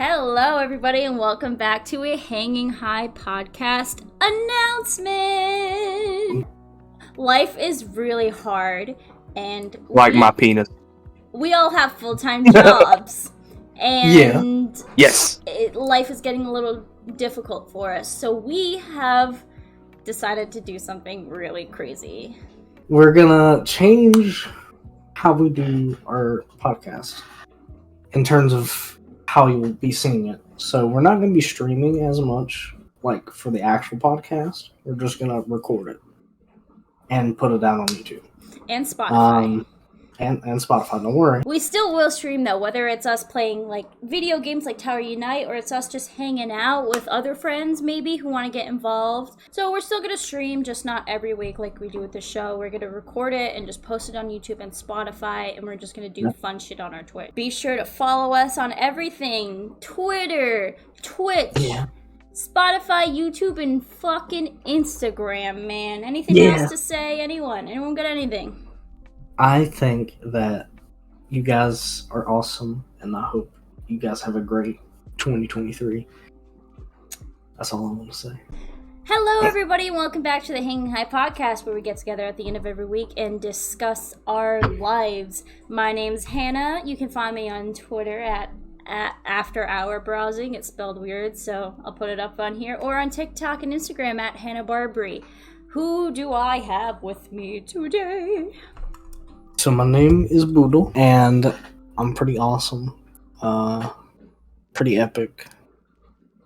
Hello, everybody, and welcome back to a Hanging High podcast announcement. Life is really hard, and my penis. We all have full-time jobs, and yes, life is getting a little difficult for us. So we have decided to do something really crazy. We're gonna change how we do our podcast in terms of how you'll be seeing it. So we're not going to be streaming as much, like for the actual podcast. We're just going to record it and put it out on YouTube and Spotify. And Spotify. Don't worry. We still will stream though, whether it's us playing like video games like Tower Unite, or it's us just hanging out with other friends maybe who want to get involved. So we're still gonna stream, just not every week like we do with the show. We're gonna record it and just post it on YouTube and Spotify, and we're just gonna do fun shit on our Twitch. Be sure to follow us on everything: Twitter, Twitch, Spotify, YouTube, and fucking Instagram, man. Anything else to say? Anyone got anything? I think that you guys are awesome, and I hope you guys have a great 2023. That's all I want to say. Hello, everybody, and welcome back to the Hanging High podcast, where we get together at the end of every week and discuss our lives. My name's Hannah. You can find me on Twitter at After Hour Browsing. It's spelled weird, so I'll put it up on here. Or on TikTok and Instagram at Hannah Barbary. Who do I have with me today? So my name is Boodle, and I'm pretty awesome. Pretty epic.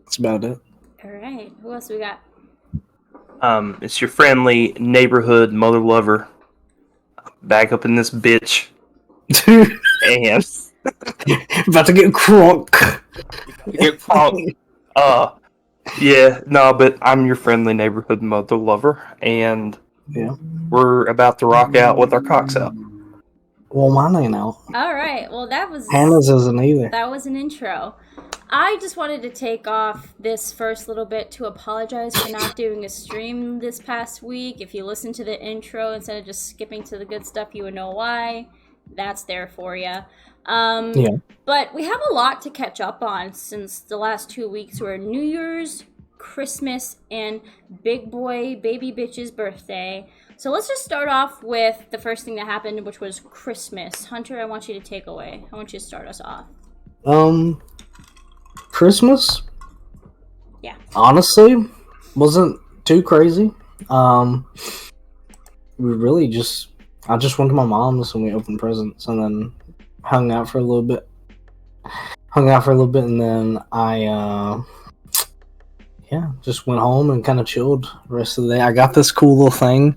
That's about it. Alright, who else we got? It's your friendly neighborhood mother lover. Back up in this bitch. And about to get crunk. But I'm your friendly neighborhood mother lover, and we're about to rock out with our cocks out. Well, mine ain't out. Alright, well that was... Hannah's isn't either. That was an intro. I just wanted to take off this first little bit to apologize for not doing a stream this past week. If you listen to the intro instead of just skipping to the good stuff, you would know why. That's there for you. But we have a lot to catch up on since the last 2 weeks were New Year's, Christmas, and big boy baby bitch's birthday. So let's just start off with the first thing that happened, which was Christmas. Hunter, I want you to take away. I want you to start us off. Christmas? Yeah. Honestly, wasn't too crazy. I just went to my mom's and we opened presents and then hung out for a little bit. And then I just went home and kind of chilled the rest of the day. I got this cool little thing.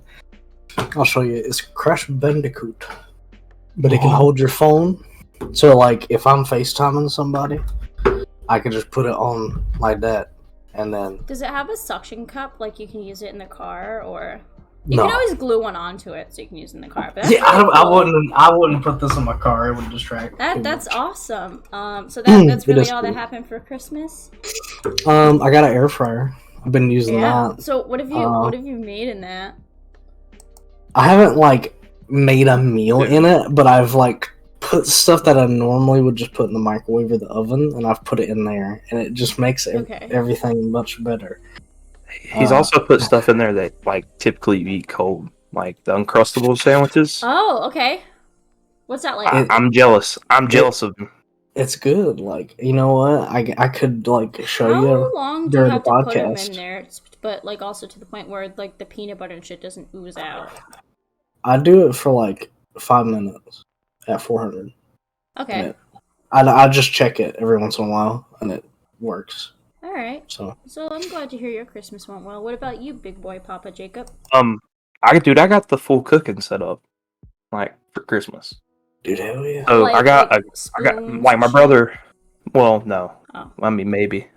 I'll show you. It's Crash Bandicoot. But it can hold your phone. So, like, if I'm FaceTiming somebody, I can just put it on like that. And then... Does it have a suction cup? Like, you can use it in the car? Or... You can always glue one onto it so you can use it in the car. But I wouldn't put this in my car. It would distract. That's awesome. So that's really all that happened for Christmas. I got an air fryer. I've been using that. So what have you made in that? I haven't made a meal in it, but I've put stuff that I normally would just put in the microwave or the oven, and I've put it in there, and it just makes everything much better. He's also put stuff in there that typically you eat cold, like the Uncrustable sandwiches. Oh, okay. What's that like? I'm jealous. I'm jealous of them. It's good. You know what? I could show you. How long do you have to put them in there? But also to the point where the peanut butter and shit doesn't ooze out. I do it for 5 minutes at 400. Okay. I just check it every once in a while, and it works. All right. So I'm glad to hear your Christmas went well. What about you, big boy Papa Jacob? I got the full cooking set up, for Christmas. Dude, hell yeah. So I got my brother. Well, no. Oh. I mean, maybe.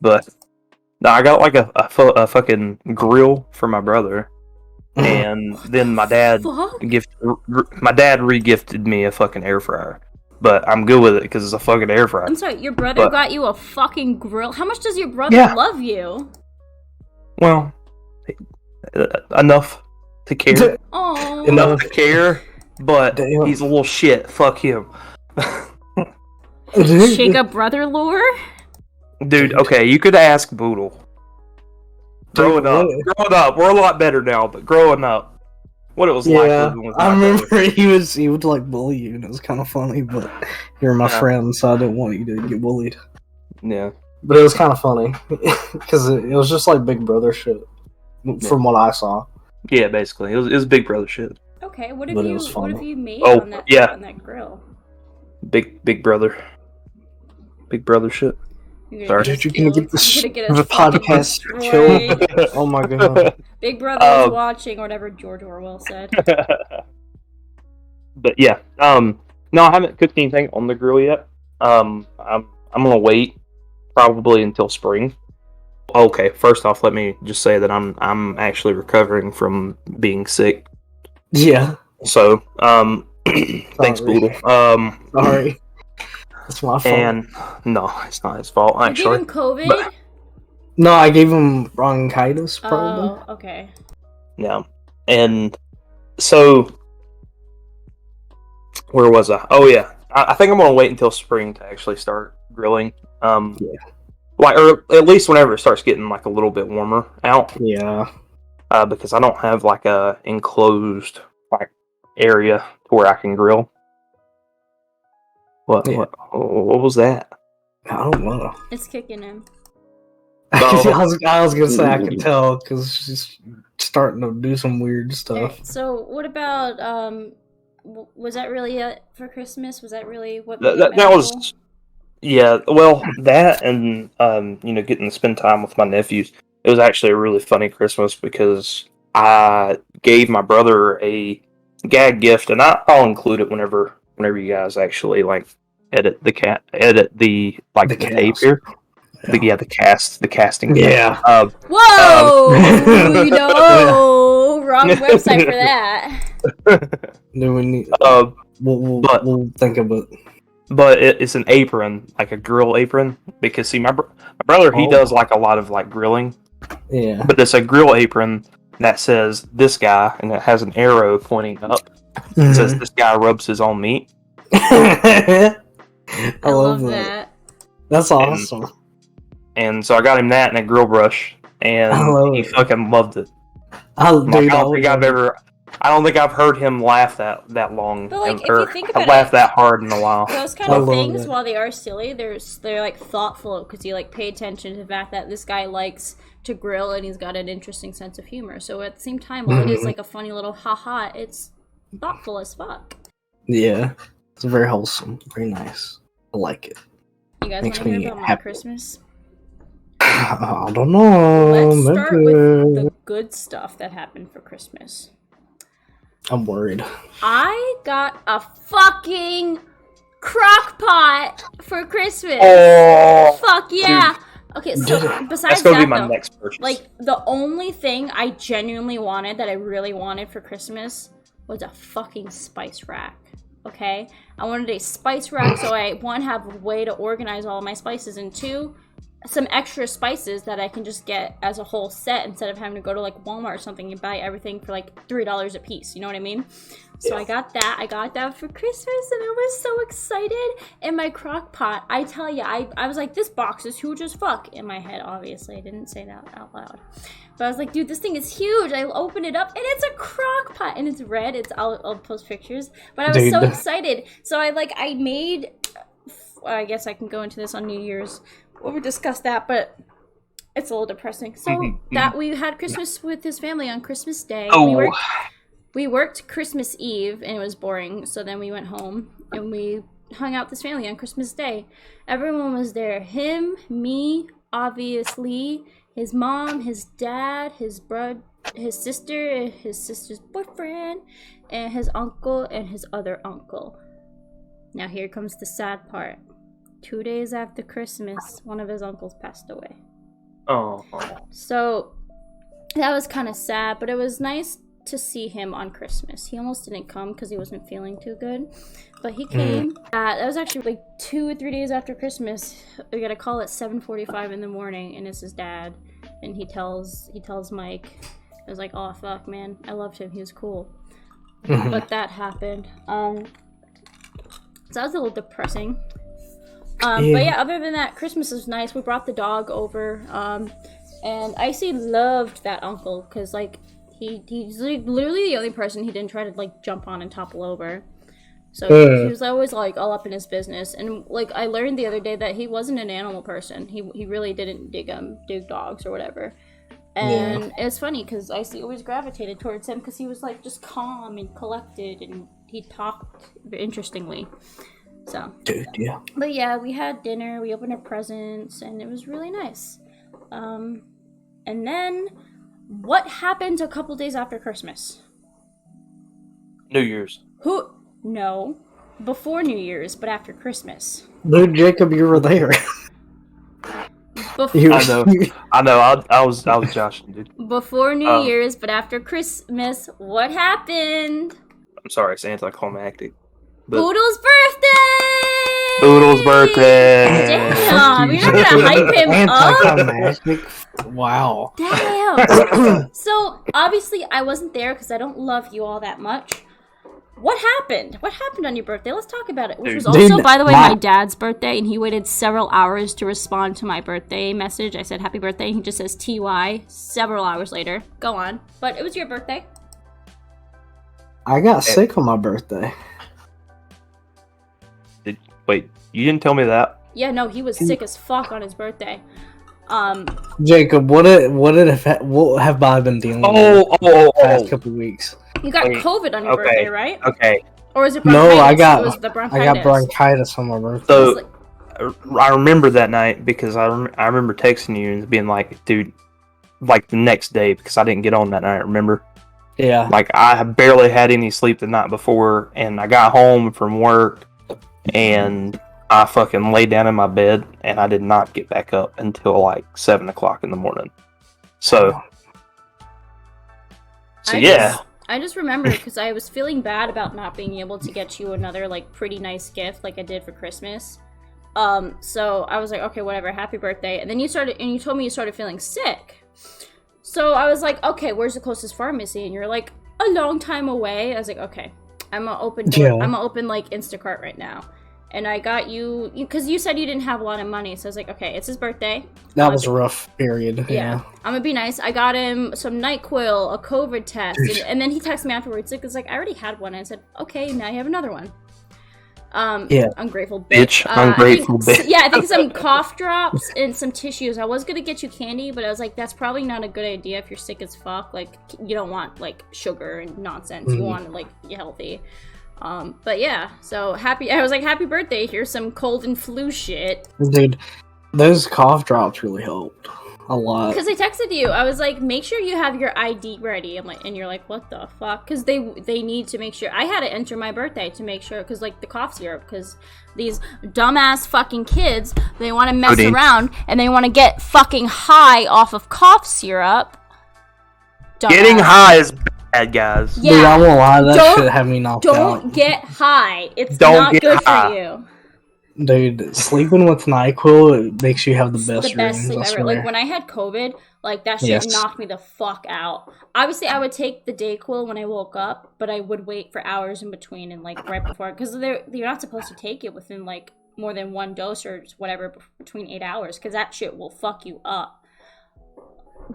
But no, I got a fucking grill for my brother, and then my dad re-gifted me a fucking air fryer. But I'm good with it because it's a fucking air fryer. I'm sorry, your brother got you a fucking grill? How much does your brother love you? Well, enough to care. Enough to care, but he's a little shit. Fuck him. Chica brother lore? Dude, okay, you could ask Boodle. Growing up, we're a lot better now, but growing up, what it was like Yeah, living with I my brother. remember he would like bully you, and it was kind of funny. But you're my friend, so I didn't want you to get bullied. Yeah. But it was kind of funny because it was just like Big Brother shit, from what I saw. Yeah, basically, it was Big Brother shit. Okay, what But it have was funny. you made Oh, on that yeah. on that grill? Big Brother. Big Brother shit. Sorry. Dude, you're gonna get this You're gonna get the us fucking podcast destroyed. killed. Oh my god. Big Brother is watching, or whatever George Orwell said. But yeah, no, I haven't cooked anything on the grill yet. I'm gonna wait probably until spring. Okay, first off, let me just say that I'm actually recovering from being sick. Yeah. So, thanks, Boodle. Sorry. It's my fault. And no, it's not his fault. You gave Actually, him COVID? But- No, I gave him bronchitis, probably. Oh, okay. yeah. And so, where was I? Oh yeah, I think I'm gonna wait until spring to actually start grilling. Yeah. Like, or at least whenever it starts getting like a little bit warmer out. Yeah. Because I don't have like a enclosed like area to where I can grill. What? Yeah. What was that? I don't know. It's kicking him. Oh. I was gonna say I could tell because she's starting to do some weird stuff. Alright, so what about was that really it for Christmas? Was that really what That made it was, memorable? yeah. Well, that and getting to spend time with my nephews. It was actually a really funny Christmas because I gave my brother a gag gift, and I'll include it whenever you guys actually like edit the tape here. Yeah. The casting. Yeah. Whoa! No, wrong website for that. No, we need. We'll think of it. But it's an apron, like a grill apron, because see, my brother, he does like a lot of like grilling. Yeah. But it's a grill apron that says this guy, and it has an arrow pointing up. It says this guy rubs his own meat. I love that. That's awesome. And so I got him that and a grill brush, and he fucking loved it. I don't think I've heard him laugh that long, But, like, if or you think about laugh that hard in a while. Those kind of things, that. while they are silly, they're like thoughtful because you like pay attention to the fact that this guy likes to grill and he's got an interesting sense of humor. So at the same time, while it is like a funny little haha, it's thoughtful as fuck. Yeah, it's very wholesome, very nice. I like it. You guys want Makes to hear me about my happy. Christmas? I don't know. Let's start with the good stuff that happened for Christmas. I'm worried. I got a fucking crock pot for Christmas. Oh, Fuck yeah. dude. Okay, so besides That's gonna that, be my though, next purchase. like, the only thing I genuinely wanted, that I really wanted for Christmas, was a fucking spice rack. Okay? I wanted a spice rack so I, one, have a way to organize all of my spices, and two, some extra spices that I can just get as a whole set instead of having to go to like Walmart or something and buy everything for like $3 a piece. You know what I mean? So I got that for Christmas, and I was so excited. And my crock pot, I tell you, I was like, this box is huge as fuck. In my head, obviously, I didn't say that out loud. But I was like, dude, this thing is huge. I open it up, and it's a crock pot, and it's red. I'll post pictures. But I was so excited. So I made. I guess I can go into this on New Year's. We'll discuss that, but it's a little depressing. So that we had Christmas with his family on Christmas Day. Oh. We worked Christmas Eve, and it was boring. So then we went home, and we hung out with his family on Christmas Day. Everyone was there. Him, me, obviously, his mom, his dad, his sister, his sister's boyfriend, and his uncle, and his other uncle. Now here comes the sad part. 2 days after Christmas, one of his uncles passed away. Oh. So that was kind of sad, but it was nice to see him on Christmas. He almost didn't come because he wasn't feeling too good, but he came. That was actually like 2 or 3 days after Christmas. We got a call at 7:45 in the morning, and it's his dad, and he tells Mike, I was like, oh fuck, man, I loved him. He was cool. But that happened. So that was a little depressing. But yeah, other than that, Christmas was nice. We brought the dog over, and Icy loved that uncle because like he's like, literally the only person he didn't try to like jump on and topple over. So he was always like all up in his business, and like I learned the other day that he wasn't an animal person. He really didn't dig dogs or whatever. And it's funny because Icy always gravitated towards him because he was like just calm and collected, and he talked interestingly. So, dude, yeah. But yeah, we had dinner, we opened our presents, and it was really nice. And then, what happened a couple days after Christmas? New Year's. No. Before New Year's, but after Christmas. Dude, Jacob, you were there. I know. I was joshing, dude. Before New Year's, but after Christmas, what happened? I'm sorry, it's anticlimactic. Boodles' birthday! Boodles' birthday! Damn, you're not gonna hype him Anticlimactic. Wow. Damn. So, obviously, I wasn't there because I don't love you all that much. What happened? What happened on your birthday? Let's talk about it. Which was also, by the way, my dad's birthday, and he waited several hours to respond to my birthday message. I said, happy birthday, and he just says TY several hours later. Go on. But it was your birthday. I got sick on my birthday. Wait, you didn't tell me that? Yeah, no, he was sick as fuck on his birthday. Jacob, what have I been dealing with the past couple weeks? You got COVID on your birthday, right? Okay. Or was it bronchitis? No, I got bronchitis. I got bronchitis on my birthday. So I remember that night because I remember texting you and being like, dude, like the next day because I didn't get on that night. Remember? Yeah. Like I barely had any sleep the night before, and I got home from work, and I fucking laid down in my bed, and I did not get back up until like 7 o'clock in the morning. So I just remember because I was feeling bad about not being able to get you another like pretty nice gift like I did for Christmas. So I was like, okay, whatever, happy birthday. And then you told me you started feeling sick. So I was like, okay, where's the closest pharmacy? And you're like, a long time away. I was like, okay, I'm gonna open like Instacart right now. And I got you because you said you didn't have a lot of money, so I was like, okay, it's his birthday. That was a rough period. Yeah. I'm gonna be nice. I got him some NyQuil, a COVID test, and then he texted me afterwards. It's like I already had one. And I said, okay, now you have another one. Ungrateful bitch. Ungrateful bitch. Yeah, I think some cough drops and some tissues. I was gonna get you candy, but I was like, that's probably not a good idea if you're sick as fuck. Like, you don't want like sugar and nonsense. You want to like be healthy. But yeah, so I was like, happy birthday, here's some cold and flu shit. Dude, those cough drops really helped a lot. Because I texted you, I was like, make sure you have your ID ready. I'm like, and you're like, what the fuck? Because they need to make sure. I had to enter my birthday to make sure, because like the cough syrup, because these dumbass fucking kids, they want to mess around and they want to get fucking high off of cough syrup. Dumbass. Getting high is bad, guys. Yeah. Dude, I won't lie, that shit had me knocked out. Don't get high. It's not good for you. Dude, sleeping with NyQuil, it makes you have the best dreams, sleep ever. Like, when I had COVID, like, that shit knocked me the fuck out. Obviously, I would take the Dayquil when I woke up, but I would wait for hours in between and, like, right before. Because you're not supposed to take it within, like, more than one dose or whatever between 8 hours. Because that shit will fuck you up.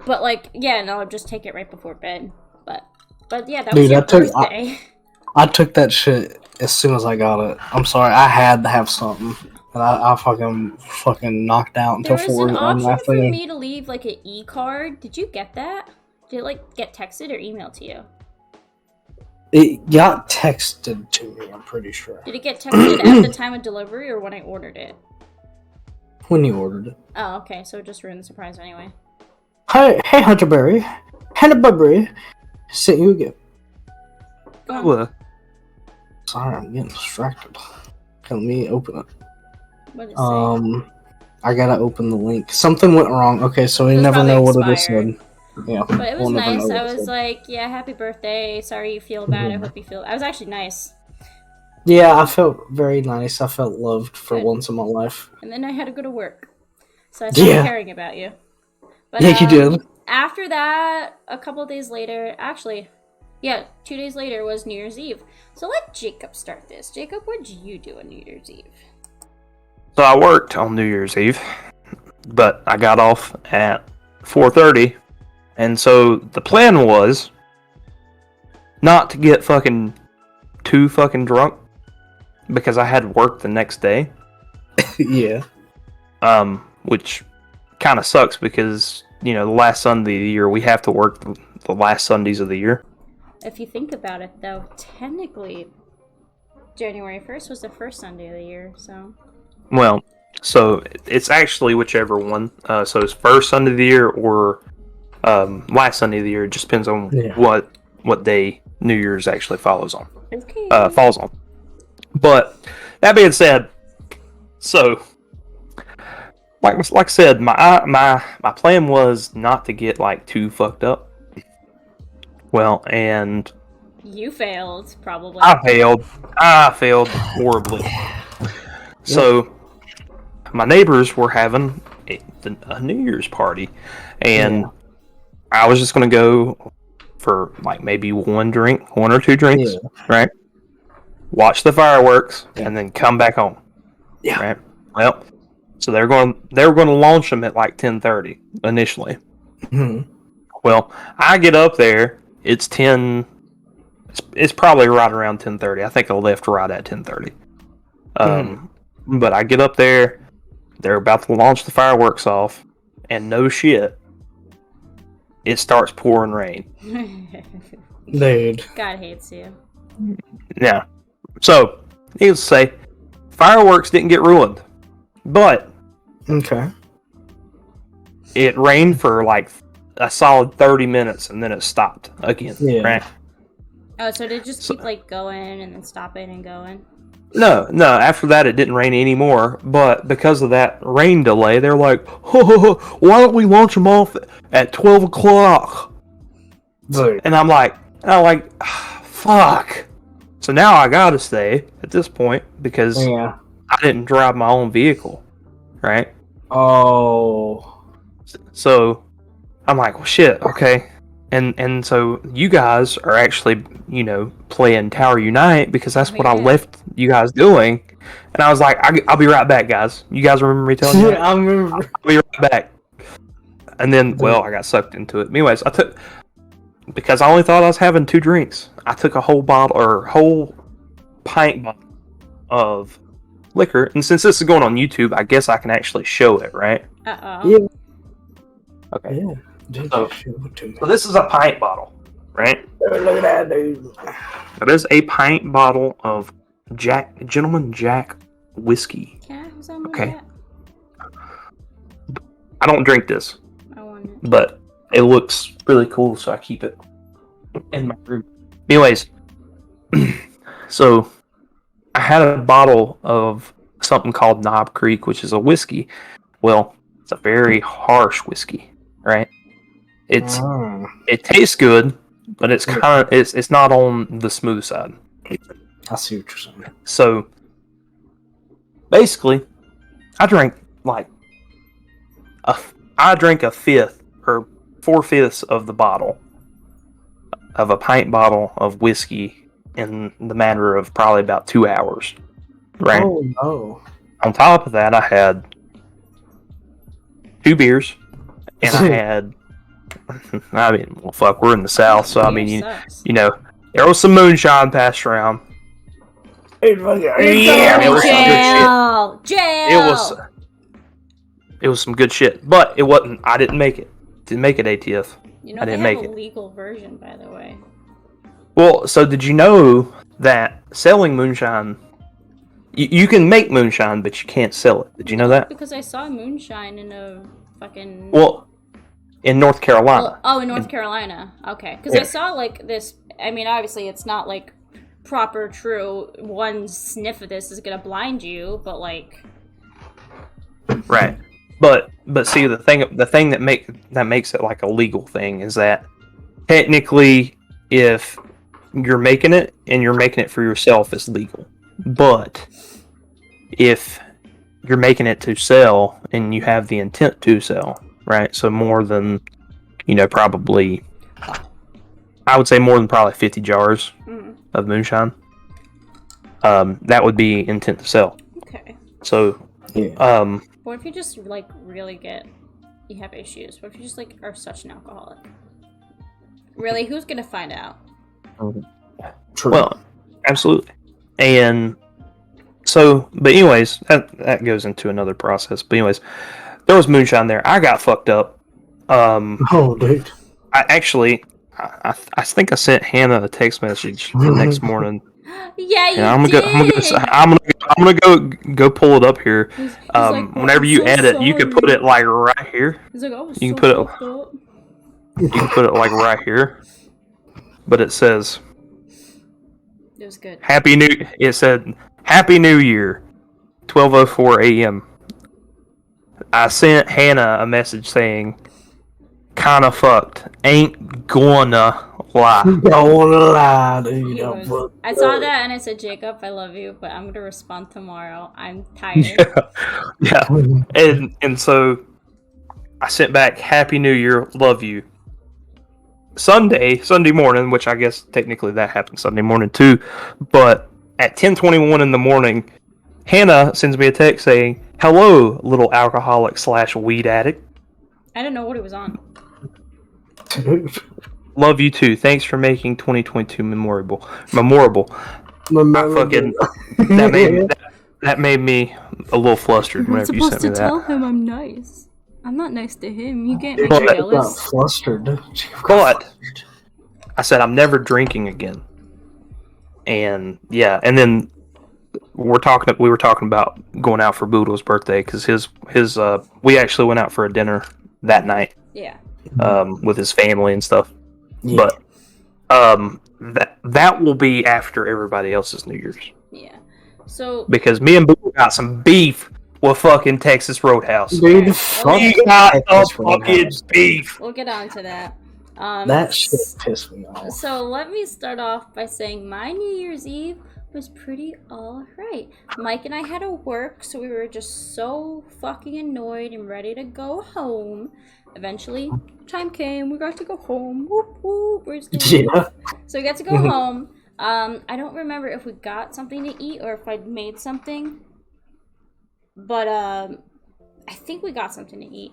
But, like, yeah, no, just take it right before bed. But yeah, that was your birthday. I took that shit as soon as I got it. I'm sorry, I had to have something. And I fucking knocked out until 4 in the afternoon. There was an option for afternoon. me to leave, like, an e-card. Did you get that? Did it, like, get texted or emailed to you? It got texted to me, I'm pretty sure. Did it get texted at the time of delivery or when I ordered it? When you ordered it. Oh, okay, so it just ruined the surprise anyway. Hey, Hunterberry. Hunterberry. Sent you a gift. Sorry, I'm getting distracted. Okay, let me open it. What did it say? I gotta open the link. Something went wrong. Okay, so we never know what it said. Yeah, but it was nice. I was like, yeah, happy birthday. Sorry you feel bad. I hope you feel... I was actually nice. Yeah, I felt very nice. I felt loved for once in my life. And then I had to go to work. So I started caring about you. But, yeah, you did. After that, a couple days later... Actually, yeah, 2 days later was New Year's Eve. So let Jacob start this. Jacob, what did you do on New Year's Eve? So I worked on New Year's Eve, but I got off at 4:30, and so the plan was not to get fucking too fucking drunk because I had work the next day. Yeah. Which kind of sucks because, you know, the last Sunday of the year, we have to work the last Sundays of the year. If you think about it, though, technically, January 1st was the first Sunday of the year, so... Well, so it's actually whichever one. So it's first Sunday of the year or last Sunday of the year. It just depends on what day New Year's actually falls on. Okay. Falls on. But that being said, so like I said, my plan was not to get like too fucked up. Well, and You failed, probably. I failed horribly. So my neighbors were having a New Year's party, and I was just gonna go for like maybe one or two drinks, right? Watch the fireworks, and then come back home. Yeah. Right. Well, so they were going to launch them at like 10:30 initially. Mm-hmm. Well, I get up there. It's 10. It's probably right around 10:30. I think I left right at 10:30. But I get up there. They're about to launch the fireworks off, and no shit, it starts pouring rain. Dude. God hates you. Yeah. So, needless to say, fireworks didn't get ruined, but Okay. it rained for like a solid 30 minutes, and then it stopped again. Yeah. Right? Oh, so did it just keep, like, going and then stopping and going? No. After that, it didn't rain anymore. But because of that rain delay, they're like, "Why don't we launch them off at 12 o'clock?" Dude. And I'm like, fuck. So now I gotta stay at this point because I didn't drive my own vehicle, right? Oh. So I'm like, well, shit, okay. And so you guys are actually, you know, playing Tower Unite because that's what I left you guys doing. And I was like, I'll be right back, guys. You guys remember me telling you? Yeah, I remember. I'll be right back. And then, well, I got sucked into it. Anyways, because I only thought I was having 2 drinks, I took a whole pint bottle of liquor. And since this is going on YouTube, I guess I can actually show it, right? Uh-oh. Yeah. Okay. Yeah. Dude, So- show it to me. So this is a pint bottle, right? Look at that, dude. It is a pint bottle of Gentleman Jack whiskey. Can I have some of Okay. that? I don't drink this, I want it. but it looks really cool, so I keep it in my room. Anyways, so I had a bottle of something called Knob Creek, which is a whiskey. Well, it's a very harsh whiskey, right? It tastes good, but it's it's not on the smooth side. I see what you're saying. So basically, I drank a fifth or 4/5 of the bottle of a pint bottle of whiskey in the matter of probably about 2 hours. Right. Oh no. On top of that, I had 2 beers, and I had. I mean, well, fuck, we're in the South, so I mean, you know, there was some moonshine passed around. Yeah, it was some good shit. Jail! It was some good shit, but it wasn't. I didn't make it. Didn't make it, ATF. You know, I they didn't have make a it. legal version, by the way. Well, so did you know that selling moonshine, you can make moonshine, but you can't sell it? Did you know that? Because I saw moonshine in a fucking... Well, in North Carolina. in North Carolina. Okay. Because I saw, like, this... I mean, obviously, it's not, like, proper, true, one sniff of this is gonna blind you, but, like... Right. But see, the thing that makes it like a legal thing is that technically, if you're making it and you're making it for yourself, it's legal. But if you're making it to sell and you have the intent to sell, right? So more than, you know, probably, I would say more than probably 50 jars of moonshine. That would be intent to sell. Okay. So Yeah. What if you just like really you have issues? What if you just like are such an alcoholic? Really, who's gonna find out? True. Well, absolutely. And so, but anyways, that goes into another process. But anyways, there was moonshine there. I got fucked up. Oh, dude. I think I sent Hannah a text message the next morning. Yeah, you And I'm gonna go pull it up here. He's like, "Well, Whenever I'm you so edit, you can put sorry." it like right here. He's like, I was You so can put it. fucked up. You can put it like right here. But it says It was good. It said Happy New Year, 12:04 a.m. I sent Hannah a message saying, "Kinda fucked. Ain't gonna lie." Don't lie, dude. He was. I saw that and I said, Jacob, I love you, but I'm gonna respond tomorrow. I'm tired. Yeah. And so I sent back Happy New Year, love you. Sunday morning, which I guess technically that happened Sunday morning too, but at 10:21 in the morning, Hannah sends me a text saying, "Hello, little alcoholic / weed addict. I didn't know what he was on. Love you too. Thanks for making 2022 memorable." That made me a little flustered I'm whenever you supposed sent me to tell that. him I'm nice. I'm not nice to him. You can't Dude, make me Jacob got jealous. flustered. But I said I'm never drinking again. And yeah, and then we were talking about going out for Boodles' birthday because we actually went out for a dinner that night. Yeah. With his family and stuff. Yeah. But that will be after everybody else's New Year's. Yeah. So Because me and Boo got some beef with fucking Texas Roadhouse. Dude, Alright, fuck We got Texas the fucking Roadhouse. beef. we'll get on to that. That shit pissed me off. So let me start off by saying my New Year's Eve was pretty alright. Mike and I had to work, so we were just so fucking annoyed and ready to go home. Eventually, time came. We got to go home. Whoop whoop. Where's New Year's? Yeah. So we got to go home. I don't remember if we got something to eat or if I'd made something. But I think we got something to eat.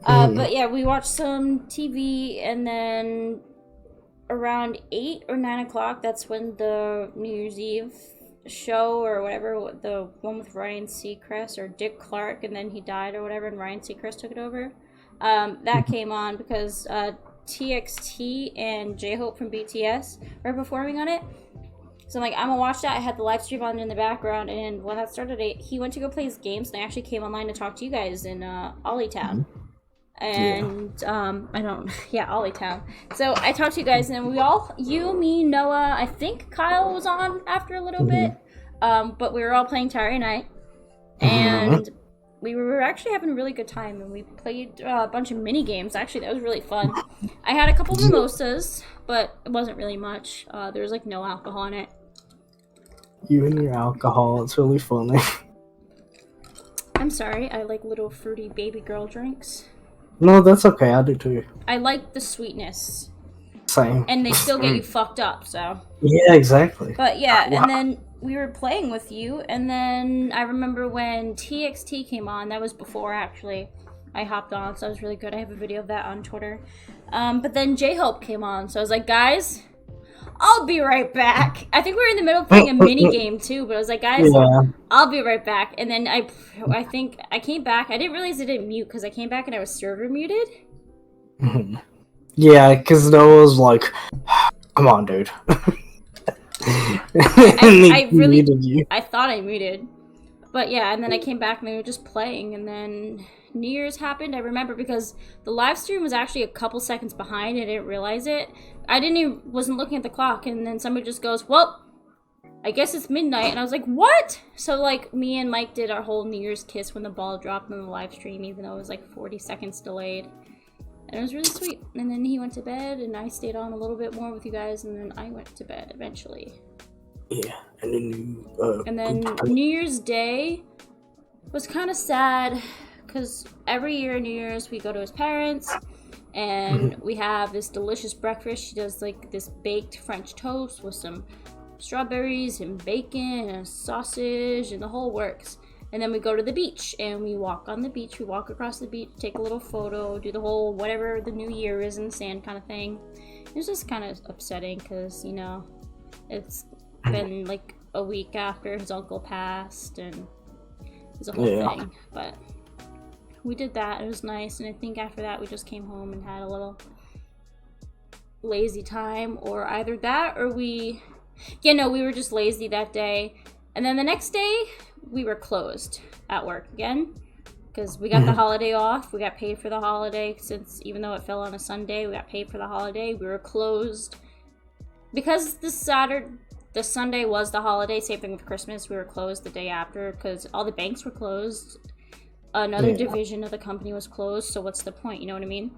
But yeah, we watched some TV, and then around 8 or 9 o'clock, that's when the New Year's Eve show or whatever, the one with Ryan Seacrest or Dick Clark, and then he died or whatever, and Ryan Seacrest took it over. That came on because TXT and J-Hope from BTS were performing on it. So I'm like, I'm gonna watch that. I had the live stream on in the background, and when that started, he went to go play his games, and I actually came online to talk to you guys in Ollitown. And Ollitown. So I talked to you guys, and we all, you, me, Noah, I think Kyle was on after a little bit, but we were all playing Starry Night, and we were actually having a really good time, and we played a bunch of mini games. Actually, that was really fun. I had a couple mimosas, but it wasn't really much. There was like no alcohol in it. You and your alcohol, it's really funny. I'm sorry, I like little fruity baby girl drinks. No, that's okay. I do too. I like the sweetness. Same. And they still get you fucked up, so. Yeah, exactly. But yeah, and then we were playing with you, and then I remember when TXT came on, that was before actually I hopped on, so that was really good. I have a video of that on Twitter. But then J-Hope came on, so I was like, guys, I'll be right back. I think we were in the middle of playing a mini game too, but I was like, guys, I'll be right back. And then I think I came back. I didn't realize I didn't mute because I came back and I was server muted. Yeah, because Noah was like, come on, dude. I thought I muted. But yeah, and then I came back and they were just playing, and then New Year's happened. I remember because the live stream was actually a couple seconds behind. I didn't realize it. Wasn't looking at the clock, and then somebody just goes, well, I guess it's midnight, and I was like, what? So like me and Mike did our whole New Year's kiss when the ball dropped on the live stream, even though it was like 40 seconds delayed. And it was really sweet. And then he went to bed, and I stayed on a little bit more with you guys, and then I went to bed eventually. Yeah, and then New Year's Day was kind of sad because every year New Year's we go to his parents and we have this delicious breakfast. She does like this baked French toast with some strawberries and bacon and a sausage and the whole works. And then we go to the beach and we walk on the beach. We walk across the beach, take a little photo, do the whole whatever the new year is in the sand kind of thing. It's just kind of upsetting because, you know, it's been like a week after his uncle passed and it's a whole thing. But we did that. It was nice. And I think after that we just came home and had a little lazy time, or either that or we were just lazy that day. And then the next day we were closed at work again because we got the holiday off. We got paid for the holiday, since even though it fell on a Sunday, we got paid for the holiday. We were closed because the Sunday was the holiday. Same thing with Christmas. We were closed the day after because all the banks were closed. Another division of the company was closed, so what's the point, you know what I mean?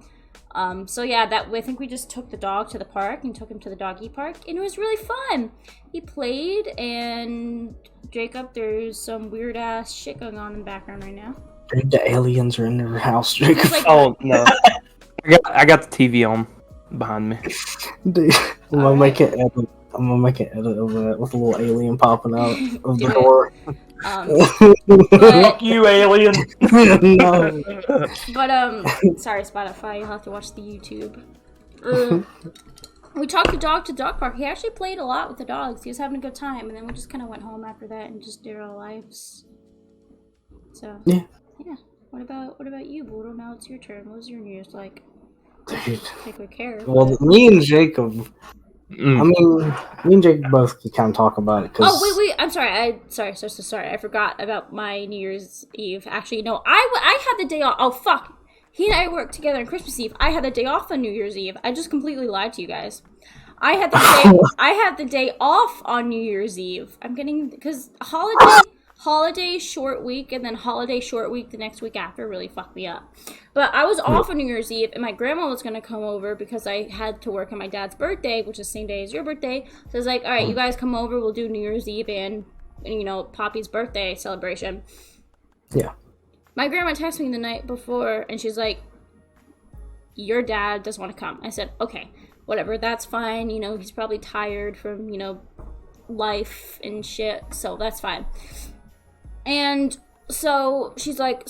So yeah, I think we just took the dog to the park and took him to the doggy park, and it was really fun. He played, and Jacob, there's some weird ass shit going on in the background right now. The aliens are in their house, Jacob. Like, Oh no, I got the TV on behind me. Dude, I'm gonna make an edit of that with a little alien popping out of the door. Fuck you, alien. No. But sorry, Spotify, you'll have to watch the YouTube. We took the dog to dog park. He actually played a lot with the dogs. He was having a good time, and then we just kind of went home after that and just did our lives. So yeah. What about you, Boodle? Now it's your turn. What was your New Year's like? Dude. Take good care. Well, me and Jacob. I mean, me and Jacob both could kind of talk about it. Cause... Oh wait! I'm sorry. Sorry. I forgot about my New Year's Eve. Actually, no. I had the day off. Oh fuck! He and I worked together on Christmas Eve. I had the day off on New Year's Eve. I just completely lied to you guys. I had the day off on New Year's Eve. I'm getting because holiday short week and then holiday short week the next week after really fucked me up. But I was off on New Year's Eve, and my grandma was gonna come over because I had to work on my dad's birthday, which is the same day as your birthday. So I was like, all right, you guys come over, we'll do New Year's Eve and you know, Poppy's birthday celebration. Yeah. My grandma texted me the night before, and she's like, your dad doesn't want to come. I said, okay, whatever, that's fine. You know, he's probably tired from, you know, life and shit, so that's fine. And so she's like,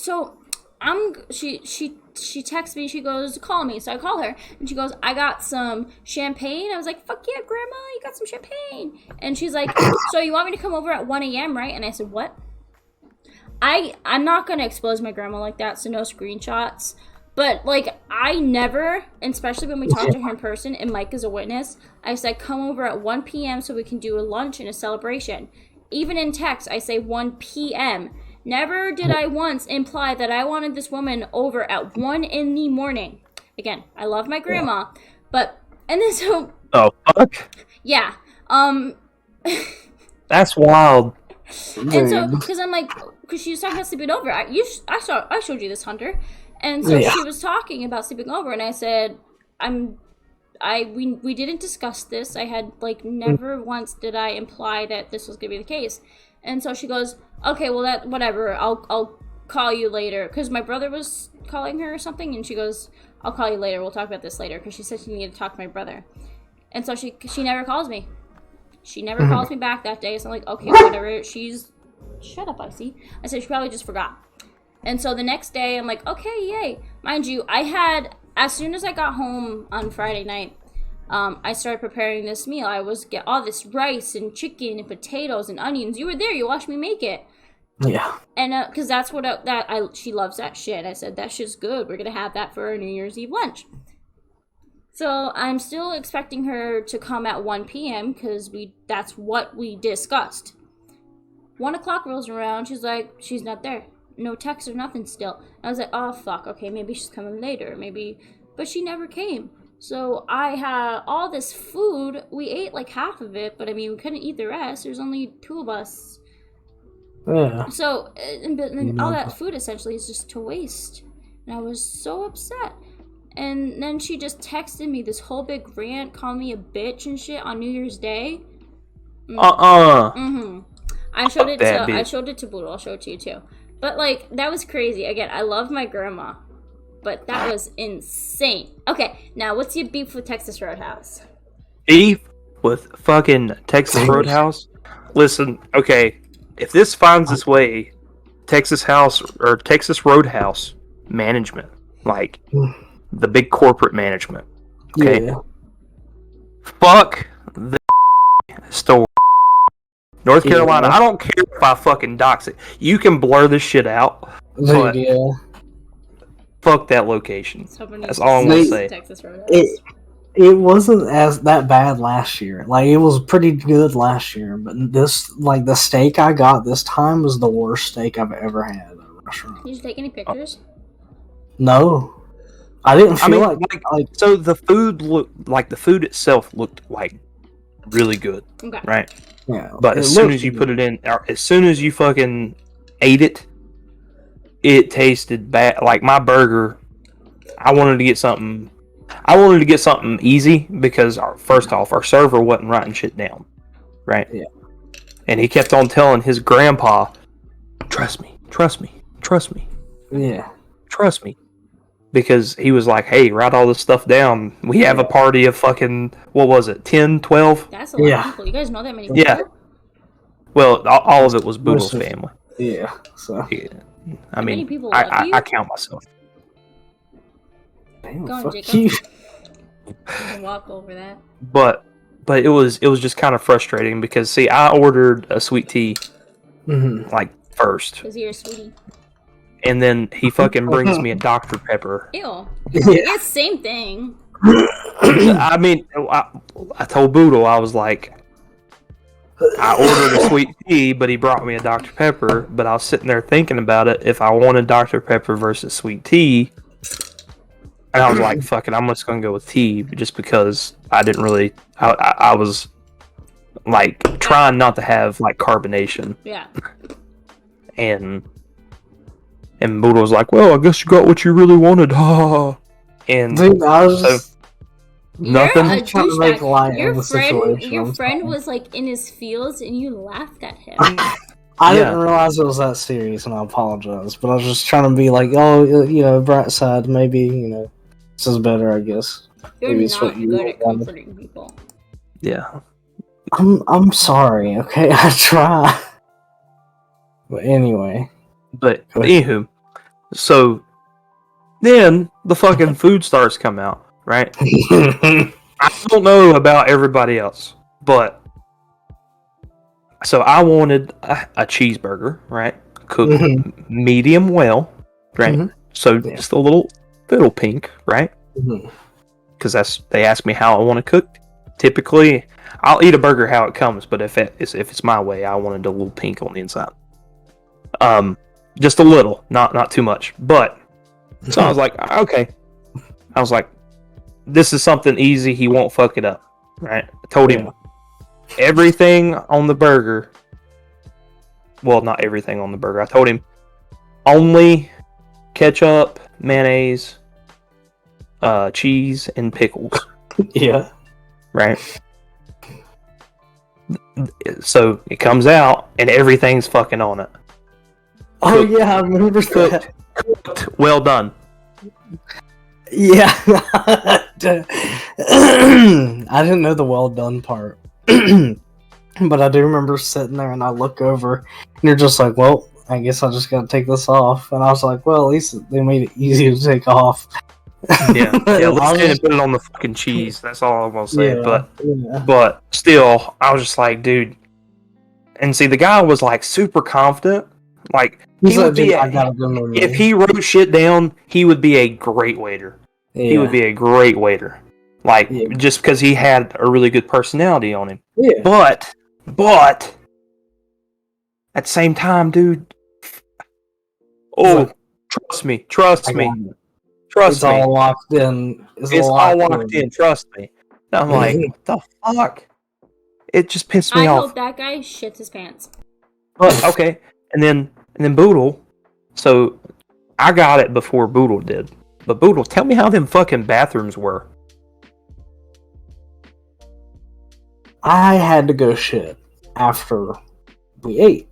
she texts me, she goes, call me. So I call her, and she goes, I got some champagne. I was like, fuck yeah, grandma, you got some champagne. And she's like, so you want me to come over at 1 a.m., right? And I said, what? I'm not going to expose my grandma like that, so no screenshots. But, like, I never, and especially when we talk to her in person, and Mike is a witness, I said, come over at 1 p.m. so we can do a lunch and a celebration. Even in text, I say 1 p.m. Never did I once imply that I wanted this woman over at 1 in the morning. Again, I love my grandma, but, and then so... Oh, fuck. Yeah. That's wild. And so, because I'm like, because she was talking about sleeping over. I showed you this, Hunter. And so she was talking about sleeping over, and I said, we didn't discuss this. I had, like, never once did I imply that this was going to be the case. And so she goes, okay, well, that, whatever, I'll call you later. Because my brother was calling her or something, and she goes, I'll call you later. We'll talk about this later. Because she said she needed to talk to my brother. And so she never calls me. She never calls me back that day. So I'm like, okay, whatever. Shut up, Icy. I said, she probably just forgot. And so the next day, I'm like, okay, yay. Mind you, as soon as I got home on Friday night, I started preparing this meal. I was get all this rice and chicken and potatoes and onions. You were there. You watched me make it. Yeah. And because that's what she loves that shit. I said, that shit's good. We're going to have that for our New Year's Eve lunch. So I'm still expecting her to come at 1 p.m. because that's what we discussed. 1 o'clock rolls around. She's like, she's not there. No text or nothing still. I was like, oh, fuck. Okay, maybe she's coming later. Maybe. But she never came. So I had all this food. We ate like half of it, but I mean, we couldn't eat the rest. There's only 2 of us. Yeah. So, and all that food essentially is just to waste. And I was so upset. And then she just texted me this whole big rant, calling me a bitch and shit on New Year's Day. I showed it to Boodle. I'll show it to you too. But like, that was crazy. Again, I love my grandma, but that was insane. Okay, now what's your beef with Texas Roadhouse? Beef with fucking Texas Roadhouse? Listen, okay, if this finds its way Texas Roadhouse management, like the big corporate management. Okay, Yeah. fuck the store, North Yeah. Carolina. I don't care if I fucking dox it. You can blur this shit out, but Yeah. fuck that location. Somebody That's all I'm gonna say. Texas Roadhouse. It wasn't as that bad last year. Like it was pretty good last year, but this like the steak I got this time was the worst steak I've ever had at a restaurant. Did you take any pictures? No, I didn't feel like so the food itself looked like really good, Okay. right? yeah. But as soon as you put it in, or as soon as you fucking ate it, it tasted bad. Like my burger, I wanted to get something easy because first off, our server wasn't writing shit down, right? Yeah. And he kept on telling his grandpa, "Trust me, trust me, trust me, Yeah. trust me," because he was like, "Hey, write all this stuff down. We have a party of fucking what was it, 10, 12? That's a lot of people. You guys know that many people? Yeah. Well, all of it was Boodles' family. Yeah. So. Yeah. I mean, people love you? I count myself. Damn, Go on, fuck Jacob. you. You can walk over that. But it was just kind of frustrating because see, I ordered a sweet tea like first, Because you're a sweetie. and then he fucking brings me a Dr. Pepper. Ew. Yeah. It's the same thing. I mean, I told Boodle, I was like, I ordered a sweet tea, but he brought me a Dr. Pepper. But I was sitting there thinking about it. If I wanted Dr. Pepper versus sweet tea, and I was like, fuck it, I'm just going to go with tea just because I didn't really, I was like trying not to have like carbonation. Yeah. And Boodle was like, well, I guess you got what you really wanted. And Dude, I was so, just nothing. You're a trying to make light your of the friend, situation. your I'm friend sorry. was like in his fields and you laughed at him. I Yeah. didn't realize it was that serious, and I apologize. But I was just trying to be like, oh, you know, bright side. Maybe you know, this is better, I guess. You're Maybe it's not what you good at wanted. comforting people. Yeah. I'm sorry. Okay, I try. But anyway, But anywho, so then the fucking food starts come out, right? I don't know about everybody else, but so I wanted a cheeseburger, right? Cooked medium well, right? Mhm. So Yeah. just a little pink, right? Because they ask me how I want it cooked. Typically, I'll eat a burger how it comes, but if it's my way, I wanted a little pink on the inside. Just a little, not too much. But so I was like, okay. I was like, this is something easy. He won't fuck it up, right? I told him everything on the burger. Well, not everything on the burger. I told him only ketchup, mayonnaise, cheese, and pickles. Yeah. Right. So it comes out and everything's fucking on it. Oh yeah, I remember that. Cooked, well done. Yeah. I didn't know the well done part. But I do remember sitting there and I look over and you're just like, well, I guess I just gotta take this off. And I was like, well, at least they made it easy to take off. Yeah, let's I was just put it on the fucking cheese. That's all I'm gonna say. Yeah, But still, I was just like, dude. And see, the guy was like super confident. Like He's he like, would be, dude, I gotta go no if more. he wrote shit down, he would be a great waiter. Yeah. He would be a great waiter. Like Yeah. just because he had a really good personality on him. Yeah. But at the same time, dude. Oh, Look, trust me. I Trust got me. it. Trust It's me. all locked in. It's all locked in. Trust me. And I'm like, what the fuck? It just pissed me I off. hope that guy shits his pants. But okay, and then Boodle. So I got it before Boodle did. But Boodle, tell me how them fucking bathrooms were. I had to go shit after we ate.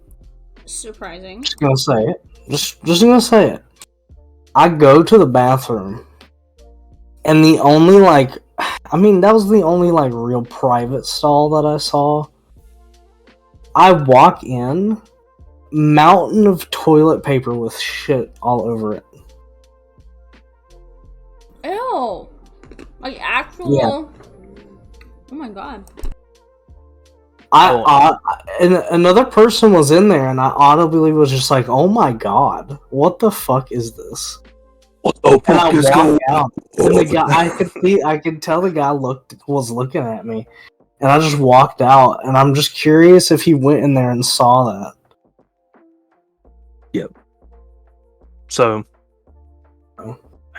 Surprising. Just gonna say it. Just gonna say it. I go to the bathroom, and the only that was the only real private stall that I saw. I walk in, mountain of toilet paper with shit all over it. Ew. Like actual. Yeah. Oh my god. And another person was in there, and I audibly was just like, "Oh my god, what the fuck is this?" And I walked out, and the guy, I could tell the guy was looking at me, and I just walked out, and I'm just curious if he went in there and saw that. Yep. So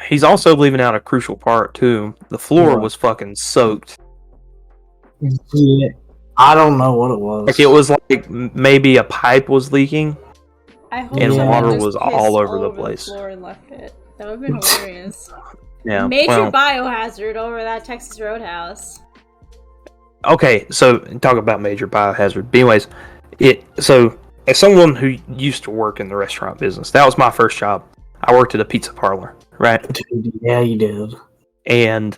he's also leaving out a crucial part too. The floor was fucking soaked. Yeah, I don't know what it was. Like it was like maybe a pipe was leaking. I hope And someone water just was pissed all over the place. floor and left it. That would have been hilarious. Yeah. Major biohazard over that Texas Roadhouse. Okay, so talk about major biohazard. But anyways, so as someone who used to work in the restaurant business, that was my first job. I worked at a pizza parlor, right? Dude, yeah, you did. And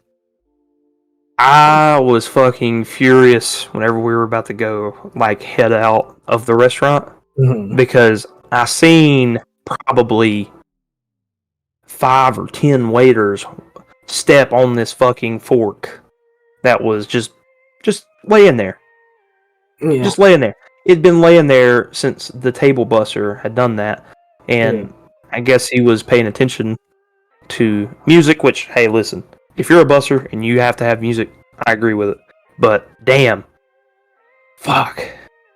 I was fucking furious whenever we were about to go, like, head out of the restaurant. Mm-hmm. Because I seen probably 5 or 10 waiters step on this fucking fork that was just laying there. Yeah. Just laying there. It'd been laying there since the table busser had done that. And I guess he was paying attention to music, which, hey, listen, if you're a busser and you have to have music, I agree with it. But damn. Fuck.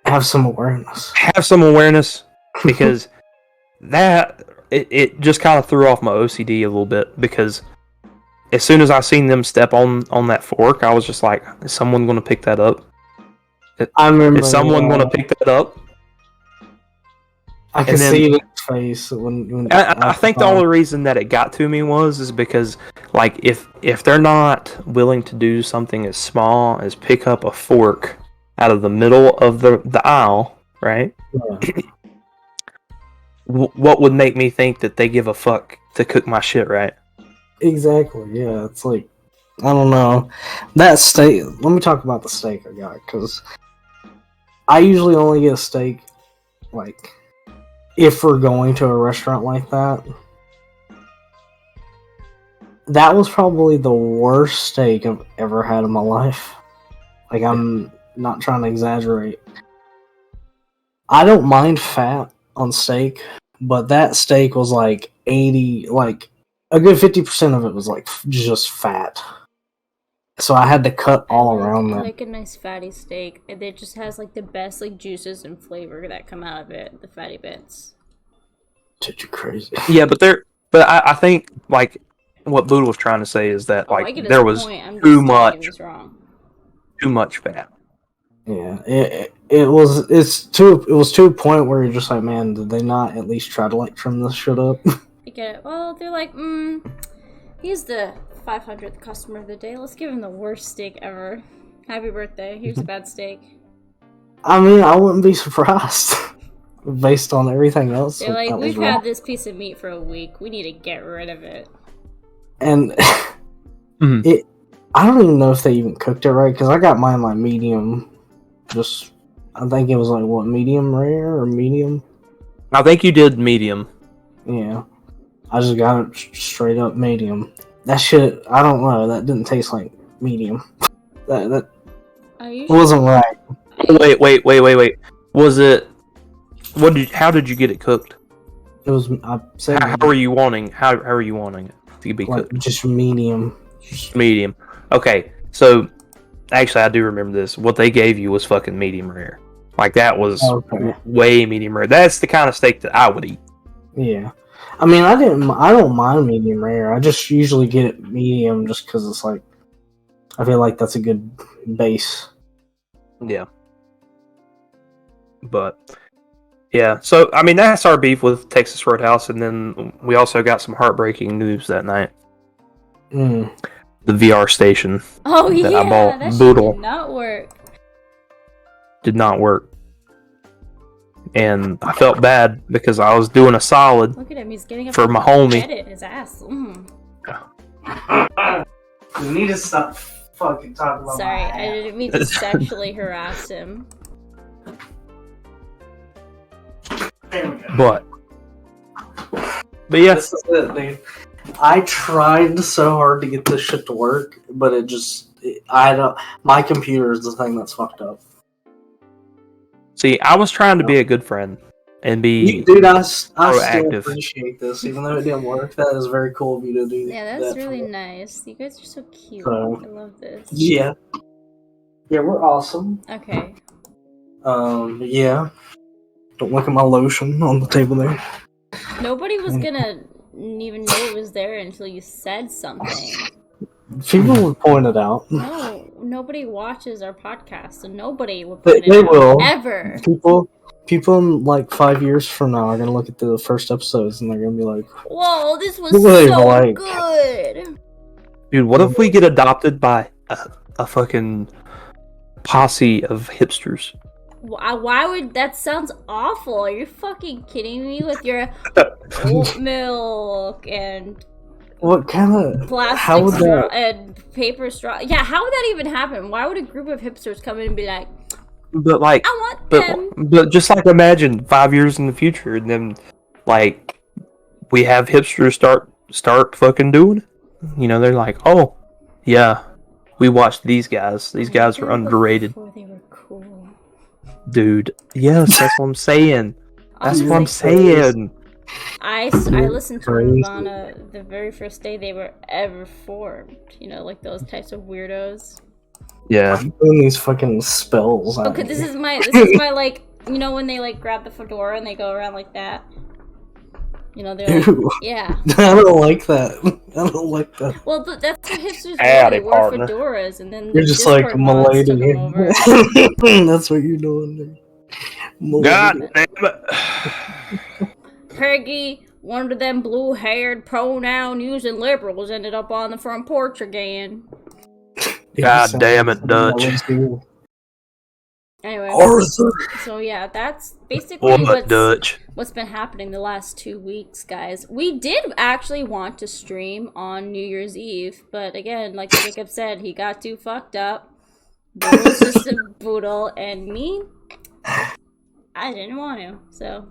Have some awareness. Have some awareness, because it just kind of threw off my OCD a little bit, because as soon as I seen them step on that fork, I was just like, is someone going to pick that up? I remember. Is someone going to pick that up? I could see it in his face when I think the only reason that it got to me is because, like, if they're not willing to do something as small as pick up a fork out of the middle of the aisle, right? Yeah. What would make me think that they give a fuck to cook my shit right? Exactly. Yeah, it's like, I don't know. That steak. Let me talk about the steak I got, because I usually only get a steak, like, if we're going to a restaurant like that. That was probably the worst steak I've ever had in my life. Like, I'm not trying to exaggerate. I don't mind fat on steak, but that steak was like 80, like a good 50% of it was like just fat. So I had to cut all around that. I like a nice fatty steak. It just has like the best like juices and flavor that come out of it, the fatty bits. Dude, you crazy. Yeah, but I think, like, what Boodle was trying to say is that, like, there was too much fat. Yeah, it was to a point where you're just like, man, did they not at least try to like trim this shit up? I get it. Well, they're like, he's the 500th customer of the day. Let's give him the worst steak ever. Happy birthday. Here's a bad steak. I mean, I wouldn't be surprised based on everything else. They're like, we've had this piece of meat for a week. We need to get rid of it. And I don't even know if they even cooked it right, because I got mine like medium. I think it was like, what, medium rare or medium? I think you did medium. Yeah. I just got it straight up medium. That shit, I don't know, that didn't taste like medium. That wasn't right. Wait. Was it, how did you get it cooked? It was, how are you wanting it to be cooked? Just medium. Medium. Okay, so actually, I do remember this. What they gave you was fucking medium rare. Like, that was way medium rare. That's the kind of steak that I would eat. Yeah. I mean, I don't mind medium rare. I just usually get it medium just because it's like, I feel like that's a good base. Yeah. But, yeah. So, I mean, that's our beef with Texas Roadhouse, and then we also got some heartbreaking news that night. The VR station. Oh, that yeah, I bought, that Boodle, did not work. Did not work. And I felt bad because I was doing a solid. Look at him, he's getting up for my homie. Edit his ass. We need to stop fucking talking about Sorry, I didn't mean to sexually harass him. But yeah, This is it, dude. I tried so hard to get this shit to work, but I don't. My computer is the thing that's fucked up. see, I was trying to be a good friend and be Dude, I still proactive. appreciate this, even though it didn't work. That is very cool of you to do. Yeah, that's that really for me. nice. You guys are so cute. So- I love this. Yeah, we're awesome. Okay. Yeah. Don't look at my lotion on the table there. Nobody was gonna even know it was there until you said something. People would point it out. No, nobody watches our podcast, so nobody will point They it out. will. Ever. People in like 5 years from now are gonna look at the first episodes and they're gonna be like, Whoa, this was Really, so like- good. Dude, what if we get adopted by a fucking posse of hipsters? Why would that sounds awful? Are you fucking kidding me with your oat milk and what kind of? plastic How would straw that? and paper straw? Yeah, how would that even happen? Why would a group of hipsters come in and be like, But like, I want them? but just like imagine 5 years in the future, and then like we have hipsters start fucking doing it. You know, they're like, oh yeah, we watched these guys. These guys are underrated, Before they were cool. dude. Yes, that's what I'm saying. That's what I'm Honestly, saying. I listened to Crazy. Nirvana the very first day they were ever formed. You know, like those types of weirdos. Yeah. Doing these fucking spells. at Okay, me. this is my like, you know, when they like grab the fedora and they go around like that. You know, they're like, Ew. yeah. I don't like that. I don't like that. Well, that's what hipsters Howdy, were. They wore partner. fedoras, and then You're the just like Discord mods took milady. them over. That's what you're doing. Dude. Milady. God damn it. Peggy, one of them blue-haired pronoun-using liberals, ended up on the front porch again. God damn it, Dutch. Anyway, Arthur. so yeah, that's basically What, Dutch? what's been happening the last 2 weeks, guys. We did actually want to stream on New Year's Eve, but again, like Jacob said, he got too fucked up. Boodles just a boodle, and me, I didn't want to, so.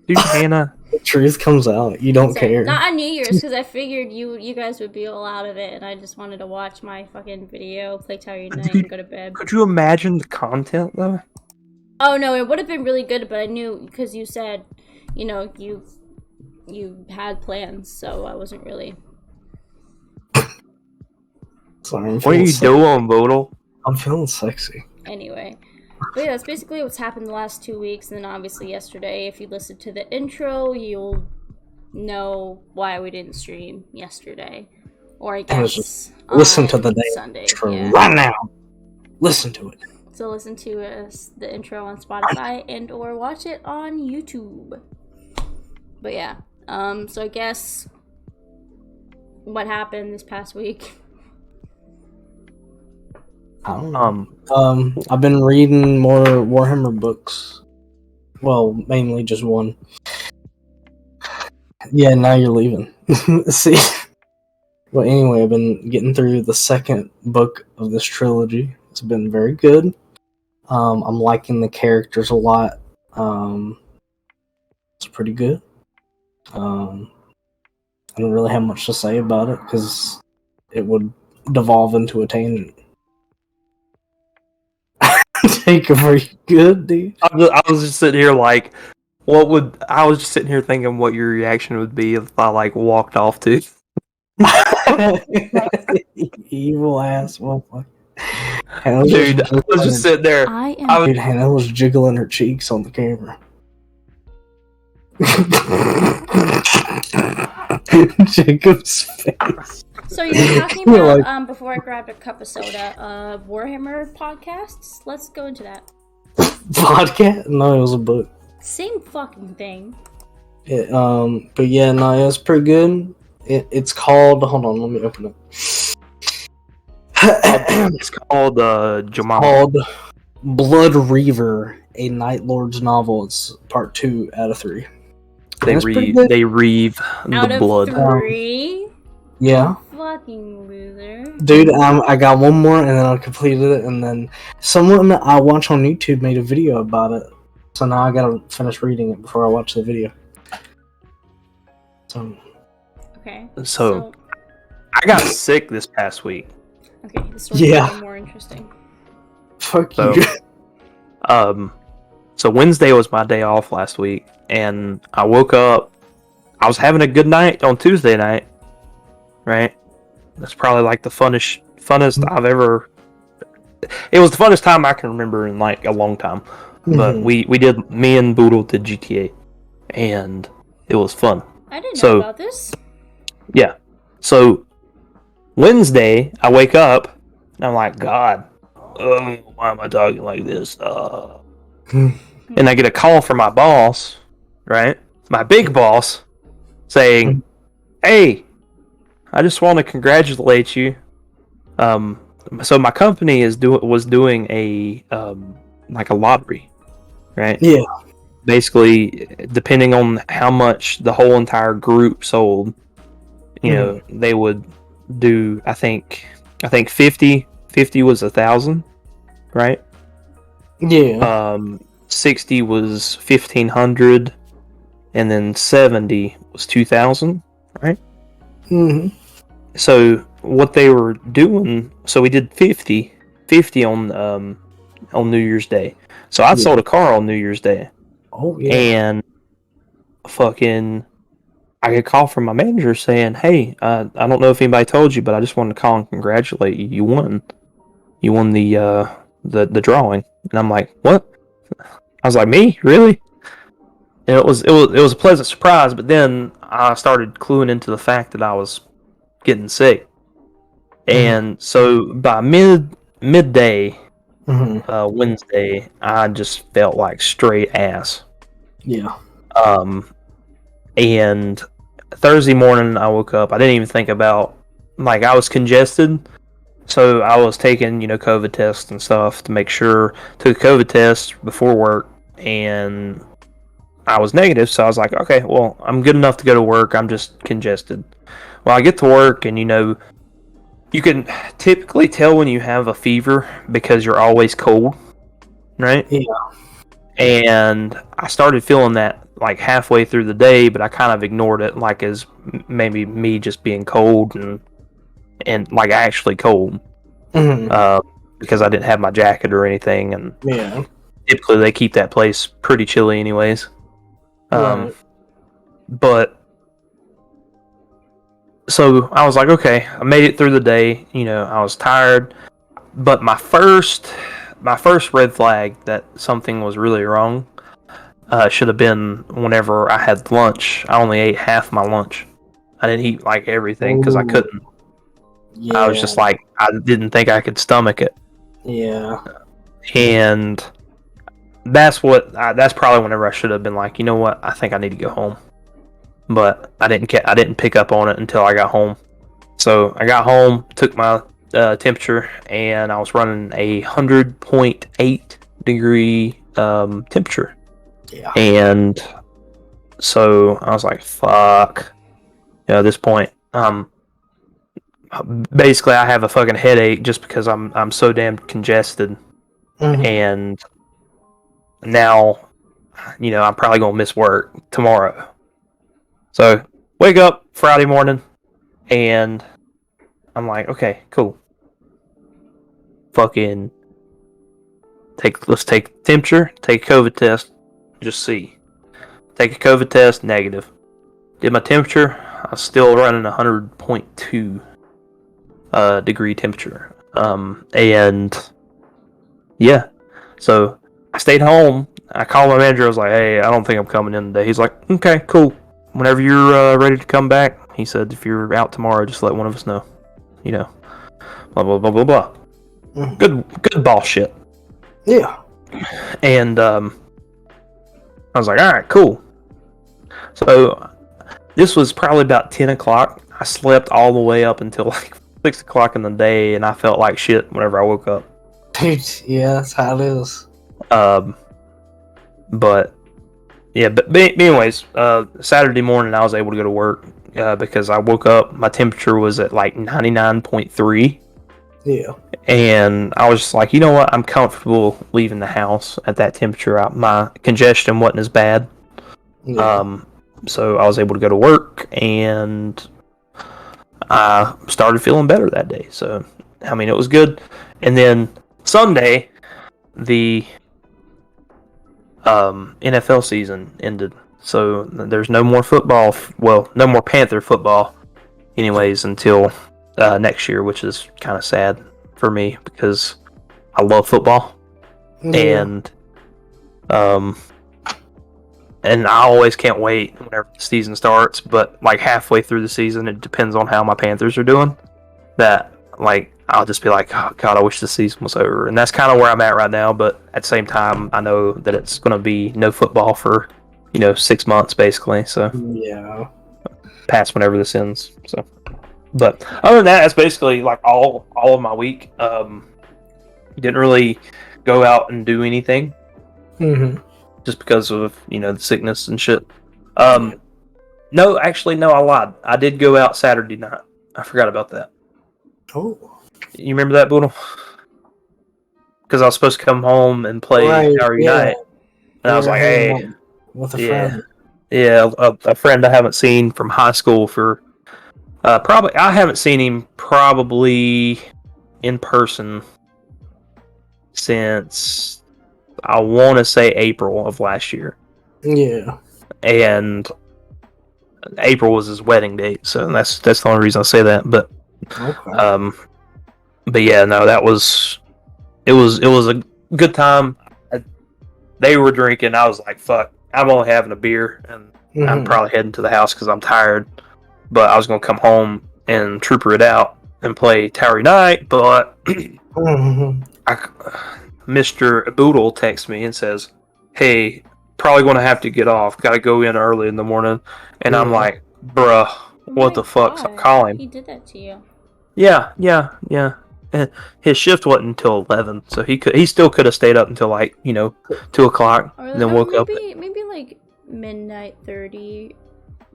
Dude, Hannah. The truth comes out. You don't So, care. not on New Year's, because I figured you guys would be all out of it, and I just wanted to watch my fucking video, play Tired Night, and go to bed. Could you imagine the content though? Oh no, it would have been really good, but I knew, because you said, you know, you had plans, so I wasn't really. Sorry, I'm What are feeling you sexy. doing, Boodle? I'm feeling sexy. Anyway. But yeah, that's basically what's happened the last 2 weeks, and then obviously yesterday, if you listened to the intro, you'll know why we didn't stream yesterday. Or I guess Listen to on the damn Sunday. intro Yeah. right now. Listen to it. So listen to the intro on Spotify and or watch it on YouTube. But yeah, so I guess what happened this past week. I don't know. Um, I've been reading more Warhammer books. Well, mainly just one. Yeah, now you're leaving. See? Well, anyway, I've been getting through the second book of this trilogy. It's been very good. I'm liking the characters a lot. It's pretty good. I don't really have much to say about it because it would devolve into a tangent. Jacob, are you good, dude? I was just sitting here like, I was just sitting here thinking what your reaction would be if I like walked off too. Evil ass motherfucker. Dude, I was just sitting there. I am. I was- Dude, Hannah was jiggling her cheeks on the camera. Jacob's face. So you were talking about before I grabbed a cup of soda, Warhammer podcasts. Let's go into that. Vodka? No, it was a book. Same fucking thing. But yeah, no, it's pretty good. It's called. Hold on, let me open it. It's called Jamal. Called Blood Reaver, a Night Lord's novel. It's part 2 out of 3. They reeve Out the of blood. 3? Yeah, Fucking loser. dude. I got one more, and then I completed it, and then someone I watch on YouTube made a video about it. So now I gotta finish reading it before I watch the video. So Okay. So I got sick this past week. Okay, the story's Yeah. getting more interesting. fuck So, you. So Wednesday was my day off last week, and I woke up. I was having a good night on Tuesday night, right? That's probably like the funnest I've ever. It was the funnest time I can remember in like a long time. But me and Boodle did GTA, and it was fun. I didn't know about this. Yeah. So Wednesday, I wake up, and I'm like, God, why am I talking like this? And I get a call from my boss, right? My big boss, saying, "Hey, I just want to congratulate you. So my company was doing a like a lottery, right? Yeah. Basically, depending on how much the whole entire group sold, you know, they would do. I think 50 was 1,000, right? Yeah. 60 was 1,500, and then 70 was 2,000, right? So what they were doing, so we did 50 on New Year's Day. So I sold a car on New Year's Day. Oh yeah. And fucking, I get a call from my manager saying, "Hey, I don't know if anybody told you, but I just wanted to call and congratulate you. You won the drawing." And I'm like, "What?" I was like, "Me? Really?" And it was a pleasant surprise. But then I started cluing into the fact that I was getting sick, and so by midday Wednesday, I just felt like straight ass. Yeah. And Thursday morning, I woke up. I didn't even think about, like, I was congested, so I was taking, COVID tests and stuff to make sure. Took a COVID test before work, and I was negative. So I was like, okay, well, I'm good enough to go to work. I'm just congested. Well, I get to work, and you can typically tell when you have a fever because you're always cold, right? Yeah. And I started feeling that like halfway through the day, but I kind of ignored it like as maybe me just being cold and like actually cold because I didn't have my jacket or anything. And typically they keep that place pretty chilly anyways. Right. But so I was like, okay, I made it through the day. I was tired, but my first red flag that something was really wrong should have been whenever I had lunch. I only ate half my lunch. I didn't eat like everything because I couldn't. Yeah. I was just like, I didn't think I could stomach it. Yeah. And that's probably whenever I should have been like, you know what, I think I need to go home. But I didn't pick up on it until I got home. So I got home, took my temperature, and I was running a 100.8 degree temperature. Yeah. And so I was like, fuck. At this point, basically I have a fucking headache just because I'm so damn congested. And now, I'm probably gonna miss work tomorrow. So wake up Friday morning, and I'm like, okay, cool. Fucking let's take temperature, take a COVID test, just see. Take a COVID test, negative. Did my temperature, I was still running 100.2 degree temperature. And yeah, so I stayed home. I called my manager. I was like, hey, I don't think I'm coming in today. He's like, okay, cool. Whenever you're ready to come back, he said, if you're out tomorrow, just let one of us know. Blah blah blah blah blah. Good boss shit. Yeah. And I was like, all right, cool. So this was probably about 10 o'clock. I slept all the way up until like 6 o'clock in the day, and I felt like shit whenever I woke up. Dude, yeah, that's how it is. But yeah, but anyways, Saturday morning I was able to go to work because I woke up. My temperature was at like 99.3. Yeah. And I was just like, you know what? I'm comfortable leaving the house at that temperature. My congestion wasn't as bad. Yeah. So I was able to go to work, and I started feeling better that day. So, I mean, it was good. And then Sunday, the NFL season ended. So there's no more football. Well, no more Panther football, anyways, until next year, which is kind of sad for me because I love football, and and I always can't wait whenever the season starts. But like halfway through the season, it depends on how my Panthers are doing. That like I'll just be like, oh God, I wish the season was over. And that's kind of where I'm at right now. But at the same time, I know that it's going to be no football for 6 months basically. So Yeah. past whenever this ends. So, but other than that, that's basically like all of my week. Didn't really go out and do anything. Mm-hmm. Just because of the sickness and shit. No, actually, no, I lied. I did go out Saturday night. I forgot about that. Oh, You remember that, Boodle? Because I was supposed to come home and play Tower Unite, and I was like, "Hey, with a friend." Yeah, a friend I haven't seen from high school for probably. I haven't seen him probably in person since I want to say April of last year. Yeah. And April was his wedding date, so that's the only reason I say that. But Okay. but yeah, no, it was a good time. They were drinking. I was like, fuck, I'm only having a beer, and I'm probably heading to the house because I'm tired. But I was gonna come home and trooper it out and play Tower Night. But Mr. Boodle texts me and says, "Hey, probably going to have to get off. Got to go in early in the morning." And I'm like, "Bruh, what the fuck? Stop calling." He did that to you. Yeah. And his shift wasn't until 11, so he still could have stayed up until 2:00, and then woke up. Maybe like midnight 30.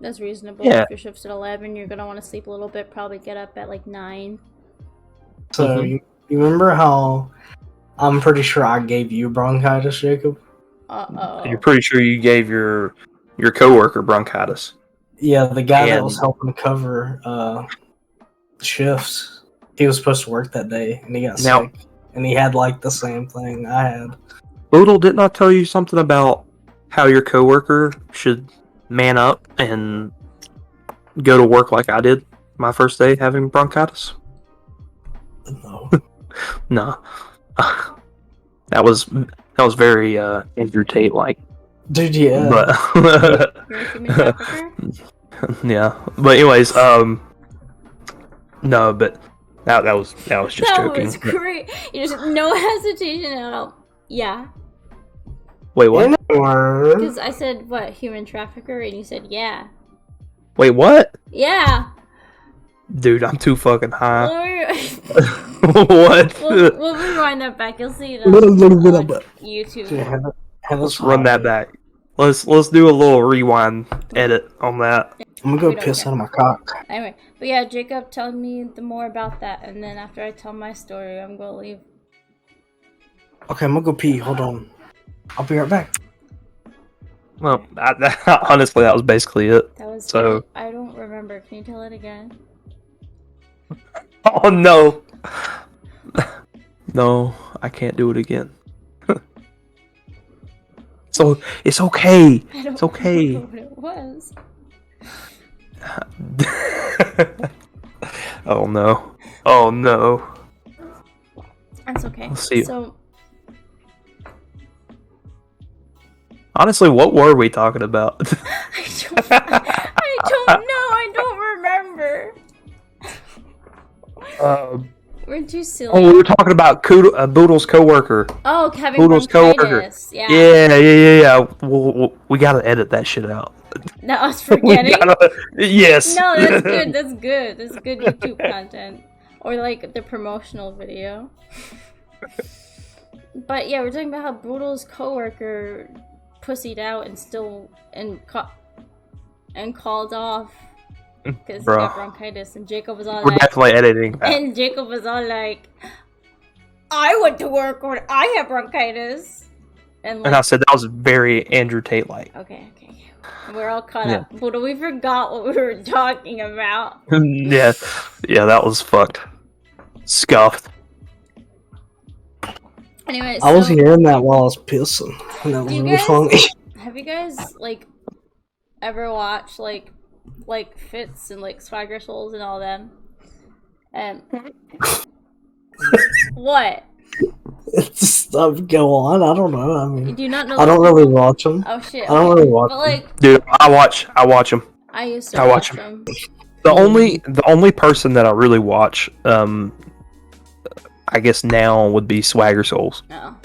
That's reasonable. Yeah. If your shift's at 11, you're gonna want to sleep a little bit. Probably get up at like 9. So you remember how I'm pretty sure I gave you bronchitis, Jacob? You're pretty sure you gave your coworker bronchitis. Yeah, the guy that was helping cover shifts. He was supposed to work that day, and he got sick. And he had like the same thing I had. Boodle, didn't I tell you something about how your coworker should man up and go to work like I did my first day having bronchitis? No. No. That was very Andrew Tate like. Dude, yeah. But You're a human trafficker? yeah. But anyways, no, but that was just joking. That was great. You just no hesitation at all. Yeah. Wait, what? Because I said what, human trafficker, and you said yeah. Wait, what? Yeah. Dude, I'm too fucking high. What? We'll rewind that back. You'll see it on YouTube. Yeah, let's run that back. Let's do a little rewind edit on that. I'm gonna go piss out of my cock. Anyway, but yeah, Jacob, tell me more about that, and then after I tell my story, I'm gonna leave. Okay, I'm gonna go pee. Hold on. I'll be right back. Well, honestly, that was basically it. That was so. I don't remember. Can you tell it again? Oh no! No, I can't do it again. So it's okay. It's okay. What it was. Oh no! Oh no! That's okay. Let's see. So, honestly, what were we talking about? I don't know. I don't remember. We're too silly. Oh, we were talking about Boodle's coworker. Oh, having Boodle's bronchitis. coworker. Yeah. We gotta edit that shit out. That was forgetting. Yes. No, that's good. That's good. That's good YouTube content, or like the promotional video. But yeah, we're talking about how Boodle's coworker pussied out and called off because he got bronchitis, and Jacob was all we're definitely editing that. And Jacob was all like, I went to work when I had bronchitis. And I said that was very Andrew Tate-like. Okay. We're all caught up. But we forgot what we were talking about. Yeah, that was fucked. Scuffed. Anyway, I was hearing that while I was pissing, and that was really funny. Have you guys, like, ever watched, like Fitz and, like, Swagger Souls and all them? And... What? Go on. I don't know. I mean, do you not know? I don't really watch them. Oh shit! I don't really watch them. Like, dude, I watch them. I used to watch them. The only person that I really watch, I guess now would be Swagger Souls. No.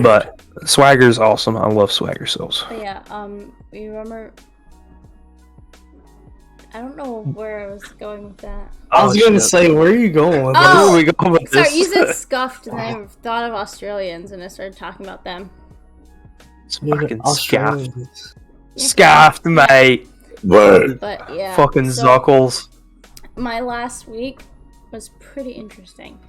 But Swagger's awesome. I love Swagger Souls. But yeah. You remember? I don't know where I was going with that. I was going to say, where are you going with Where are we going with this? Sorry, you said scuffed, and I thought of Australians, and I started talking about them. It's fucking scuffed. Yeah. Scuffed, mate. But yeah. Fucking Zuckles. My last week was pretty interesting.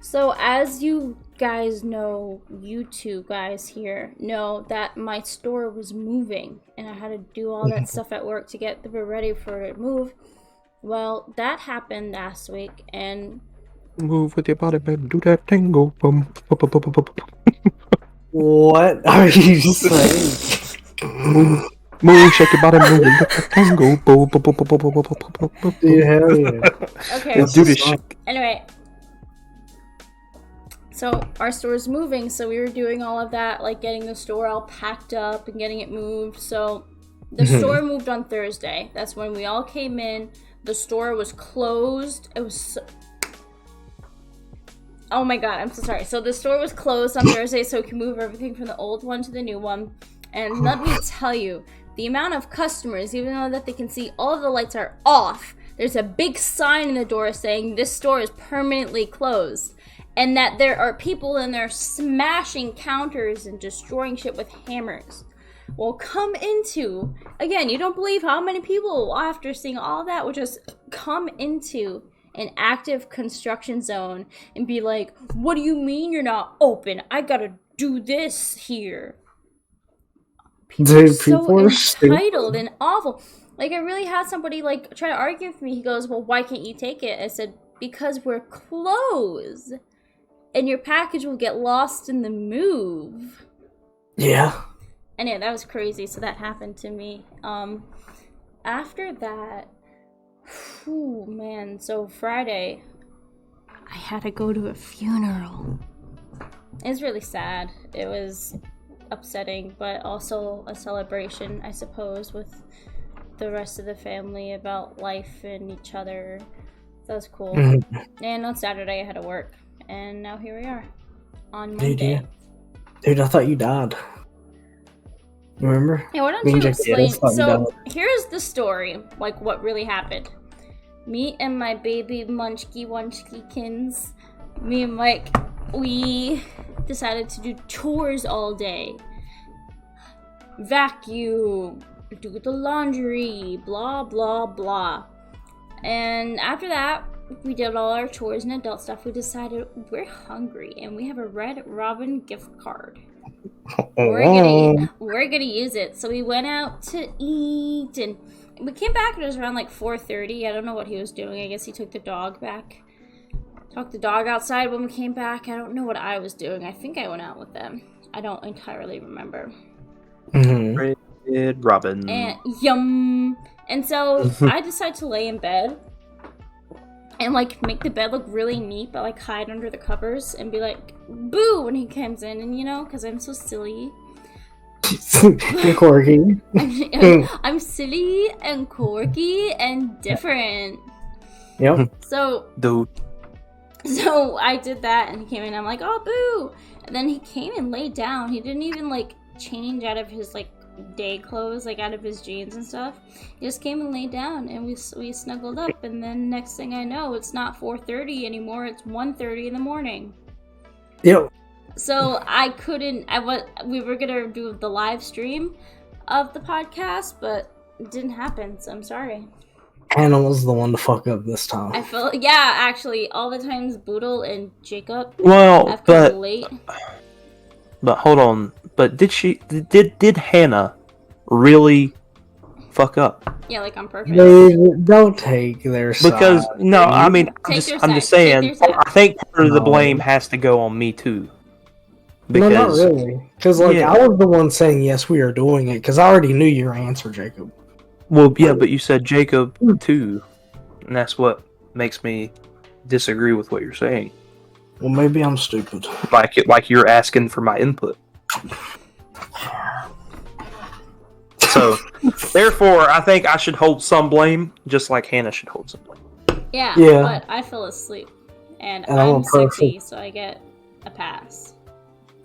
So, as you guys know, you two guys here know that my store was moving, and I had to do all that stuff at work to get the ready for it to move. Well, that happened last week, and... Move with your body, baby, do that tango. What are you saying? Move, shake your body, move, do that tango. Dude, hell yeah. Okay, do this shit. Anyway... So, our store is moving, so we were doing all of that, like getting the store all packed up and getting it moved. So, the store moved on Thursday. That's when we all came in. The store was closed. It was oh my god, I'm so sorry. So, the store was closed on Thursday, so we could move everything from the old one to the new one. And let me tell you, the amount of customers, even though that they can see all of the lights are off, there's a big sign in the door saying this store is permanently closed. And that there are people in there smashing counters and destroying shit with hammers. Will come into, again, you don't believe how many people, after seeing all that, will just come into an active construction zone and be like, what do you mean you're not open? I gotta do this here. People are so entitled and awful. Like, I really had somebody, like, try to argue with me. He goes, well, why can't you take it? I said, because we're closed. And your package will get lost in the move. Yeah. And yeah, that was crazy. So that happened to me. After that, whew, man. So Friday, I had to go to a funeral. It was really sad. It was upsetting, but also a celebration, I suppose, with the rest of the family about life and each other. That was cool. And on Saturday, I had to work. And now here we are on Monday. Dude, I thought you died. Remember? Yeah, why don't you explain? So here's the story, like what really happened. Me and my baby munchkins, me and Mike, we decided to do chores all day. Vacuum, do the laundry, blah, blah, blah. And after that, we did all our chores and adult stuff. We decided we're hungry and we have a Red Robin gift card. We're gonna use it. So we went out to eat and we came back and it was around like 4:30. I don't know what he was doing. I guess he took the dog back. Took the dog outside when we came back. I don't know what I was doing. I think I went out with them. I don't entirely remember. Red Robin. And yum. And so I decided to lay in bed and like make the bed look really neat, but like hide under the covers and be like, boo, when he comes in, and you know, because I'm so silly. You're quirky. I'm silly and quirky and different. Yep. So I did that and he came in and I'm like, oh, boo. And then he came and laid down. He didn't even like change out of his like day clothes, like out of his jeans and stuff. He just came and laid down and we snuggled up, and then next thing I know, it's not 4:30 anymore, it's 1:30 in the morning. Yep. So we were gonna do the live stream of the podcast, but it didn't happen, so I'm sorry. Hannah was the one to fuck up this time. I feel actually all the times Boodle and Jacob Well, have come late. but hold on. But did Hannah really fuck up? Yeah, like on purpose. They don't take their side. Because no, I mean I'm just saying. Take their side. I think part of the No. blame has to go on me too. No, not Because really. Because like Yeah. I was the one saying yes, we are doing it. Because I already knew your answer, Jacob. well, yeah, but you said Jacob too, and that's what makes me disagree with what you're saying. Well, maybe I'm stupid. Like you're asking for my input. So, therefore, I think I should hold some blame, just like Hannah should hold some blame. Yeah, Yeah. but I fell asleep, and And I'm I'm a sexy, perfect- so I get a pass.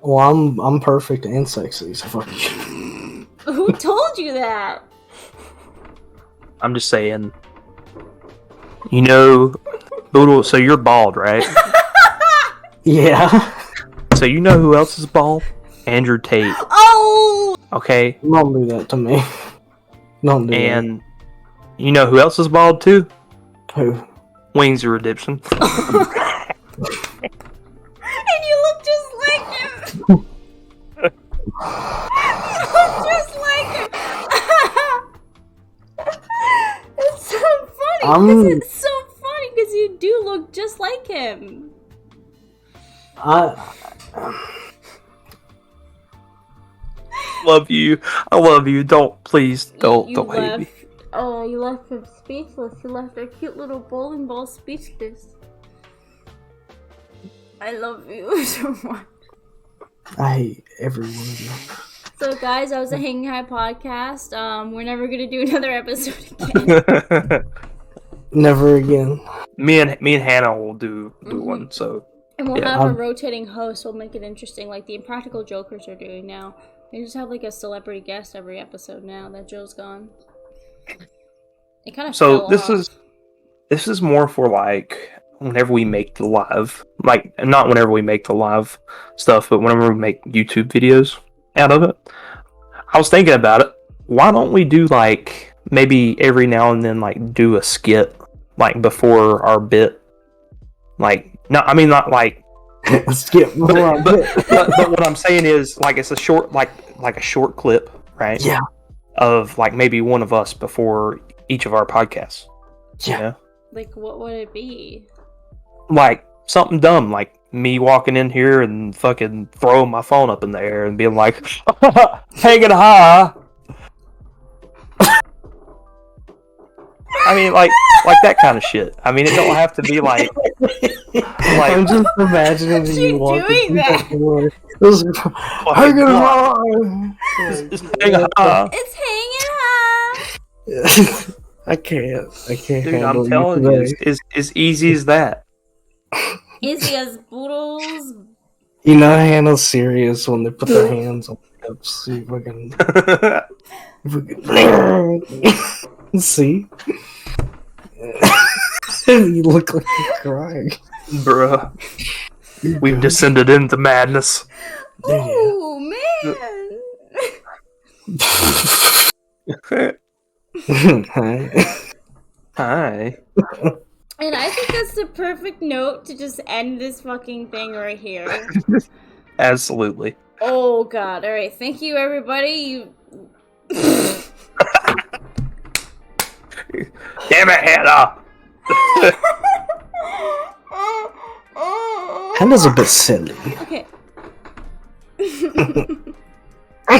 Well, I'm perfect and sexy, so fuck you. Who told you that? I'm just saying. You know, Boodle, so you're bald, right? Yeah. So you know who else is bald? Andrew Tate. Oh! Okay? Don't do that to me. Don't do And you know who else is bald too? that. Who? Wings of Redemption. And you look just like him! You look just like him! It's so funny! It's so funny because you do look just like him. Love you. I love you. Please don't hate me. Oh, you left him speechless. You left our cute little bowling ball speechless. I love you so much. I hate every one of you. So, guys, that was a Hanging High podcast. We're never gonna do another episode again, Never again. me and Hannah will do one. So and we'll Yeah, have a rotating host. We'll make it interesting, like the Impractical Jokers are doing now. They just have like a celebrity guest every episode now that Joe's gone. It kind of so this is more for like whenever we make the live, like not whenever we make the live stuff, but whenever we make YouTube videos out of it. I was thinking about it. Why don't we do like maybe every now and then like do a skit like before our bit? Like not like Skip. but what I'm saying is like it's a short like a short clip, right? Yeah. Of like maybe one of us before each of our podcasts. Yeah. You know? like, what would it be? Like something dumb, like me walking in here and fucking throwing my phone up in the air and being like, hanging high. I mean, like that kind of shit. I mean, it don't have to be like I'm just imagining You you walking doing through that? the door. Hanging on. Just hanging high. It's hanging high. I can't Dude, handle I'm telling you you, today. it's as easy as that. Easy as Boodles. You know Hannah's serious when they put their hands on the cups. See if we can see. You look like you're crying. Bruh, we've descended into madness. Ooh, man. Hi. And I think that's the perfect note to just end this fucking thing right here. Absolutely. Oh god, alright, thank you everybody. Damn it, Hannah! Hannah's a bit silly. Okay.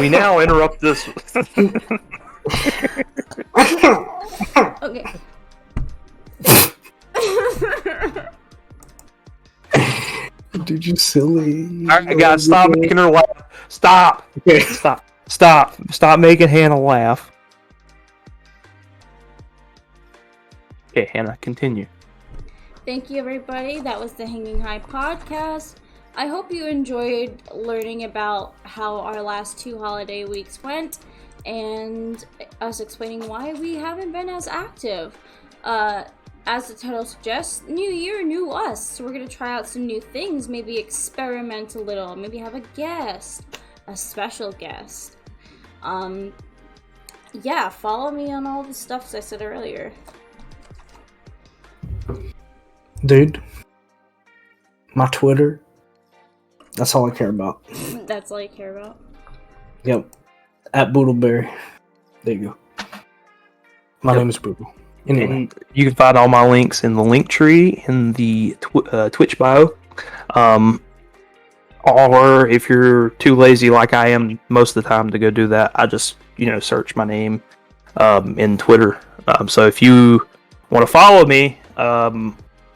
We now interrupt this. Okay. Dude, you silly. Alright, guys, stop making her laugh. Stop! Okay. Stop making Hannah laugh. Okay, Hannah, continue. Thank you everybody. That was the Hanging High podcast. I hope you enjoyed learning about how our last 2 holiday weeks went and us explaining why we haven't been as active. As the title suggests, new year, new us. So we're going to try out some new things, maybe experiment a little, maybe have a guest, a special guest. Yeah, follow me on all the stuff I said earlier. Dude, my Twitter, that's all I care about. That's all you care about. Yep. At Boodleberry. There you go. My name is Boodle. Anyway. And you can find all my links in the link tree in the Twitch bio. Or if you're too lazy like I am most of the time to go do that, I just, search my name in Twitter. So if you want to follow me,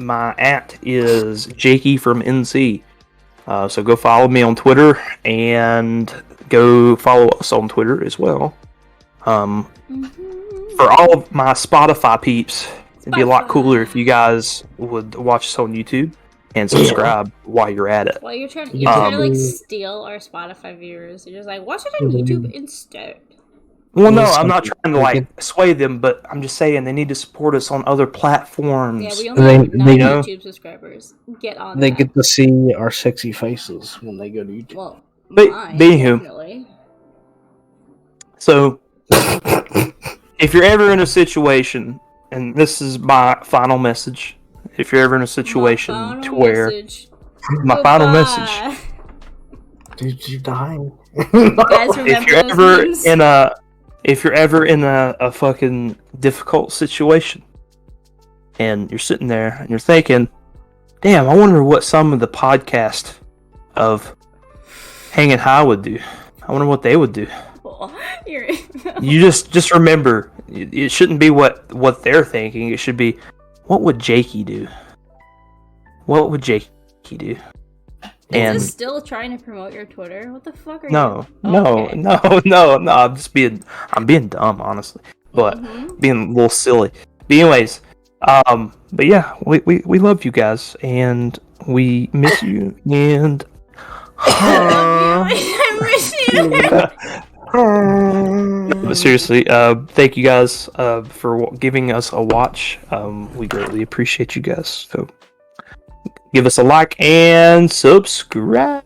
my @ is Jakey from NC. So go follow me on Twitter and go follow us on Twitter as well. For all of my Spotify peeps, it'd be a lot cooler if you guys would watch us on YouTube and subscribe while you're at it. Well, you're trying to like steal our Spotify viewers. You're just like, watch it on YouTube instead. Well, no, I'm not trying to like sway them, but I'm just saying they need to support us on other platforms. Yeah, we only have 9 YouTube subscribers. Get on They that. get to see our sexy faces when they go to YouTube. Well, But mine, anywho, definitely. so if you're ever in a situation, and this is my final message, if you're ever in a situation to where my final message, Did you die? Guys, remember if you're ever in a fucking difficult situation, and you're sitting there and you're thinking, damn, I wonder what some of the podcast of Hanging High would do. I wonder what they would do. You just remember, it shouldn't be what they're thinking. It should be, what would Jakey do? What would Jakey do? Is this still trying to promote your Twitter? What the fuck are you? No. I'm being dumb, honestly, but being a little silly. But anyways, but yeah, we love you guys and we miss you and. I miss you. But seriously, thank you guys for giving us a watch. We greatly appreciate you guys. So give us a like and subscribe.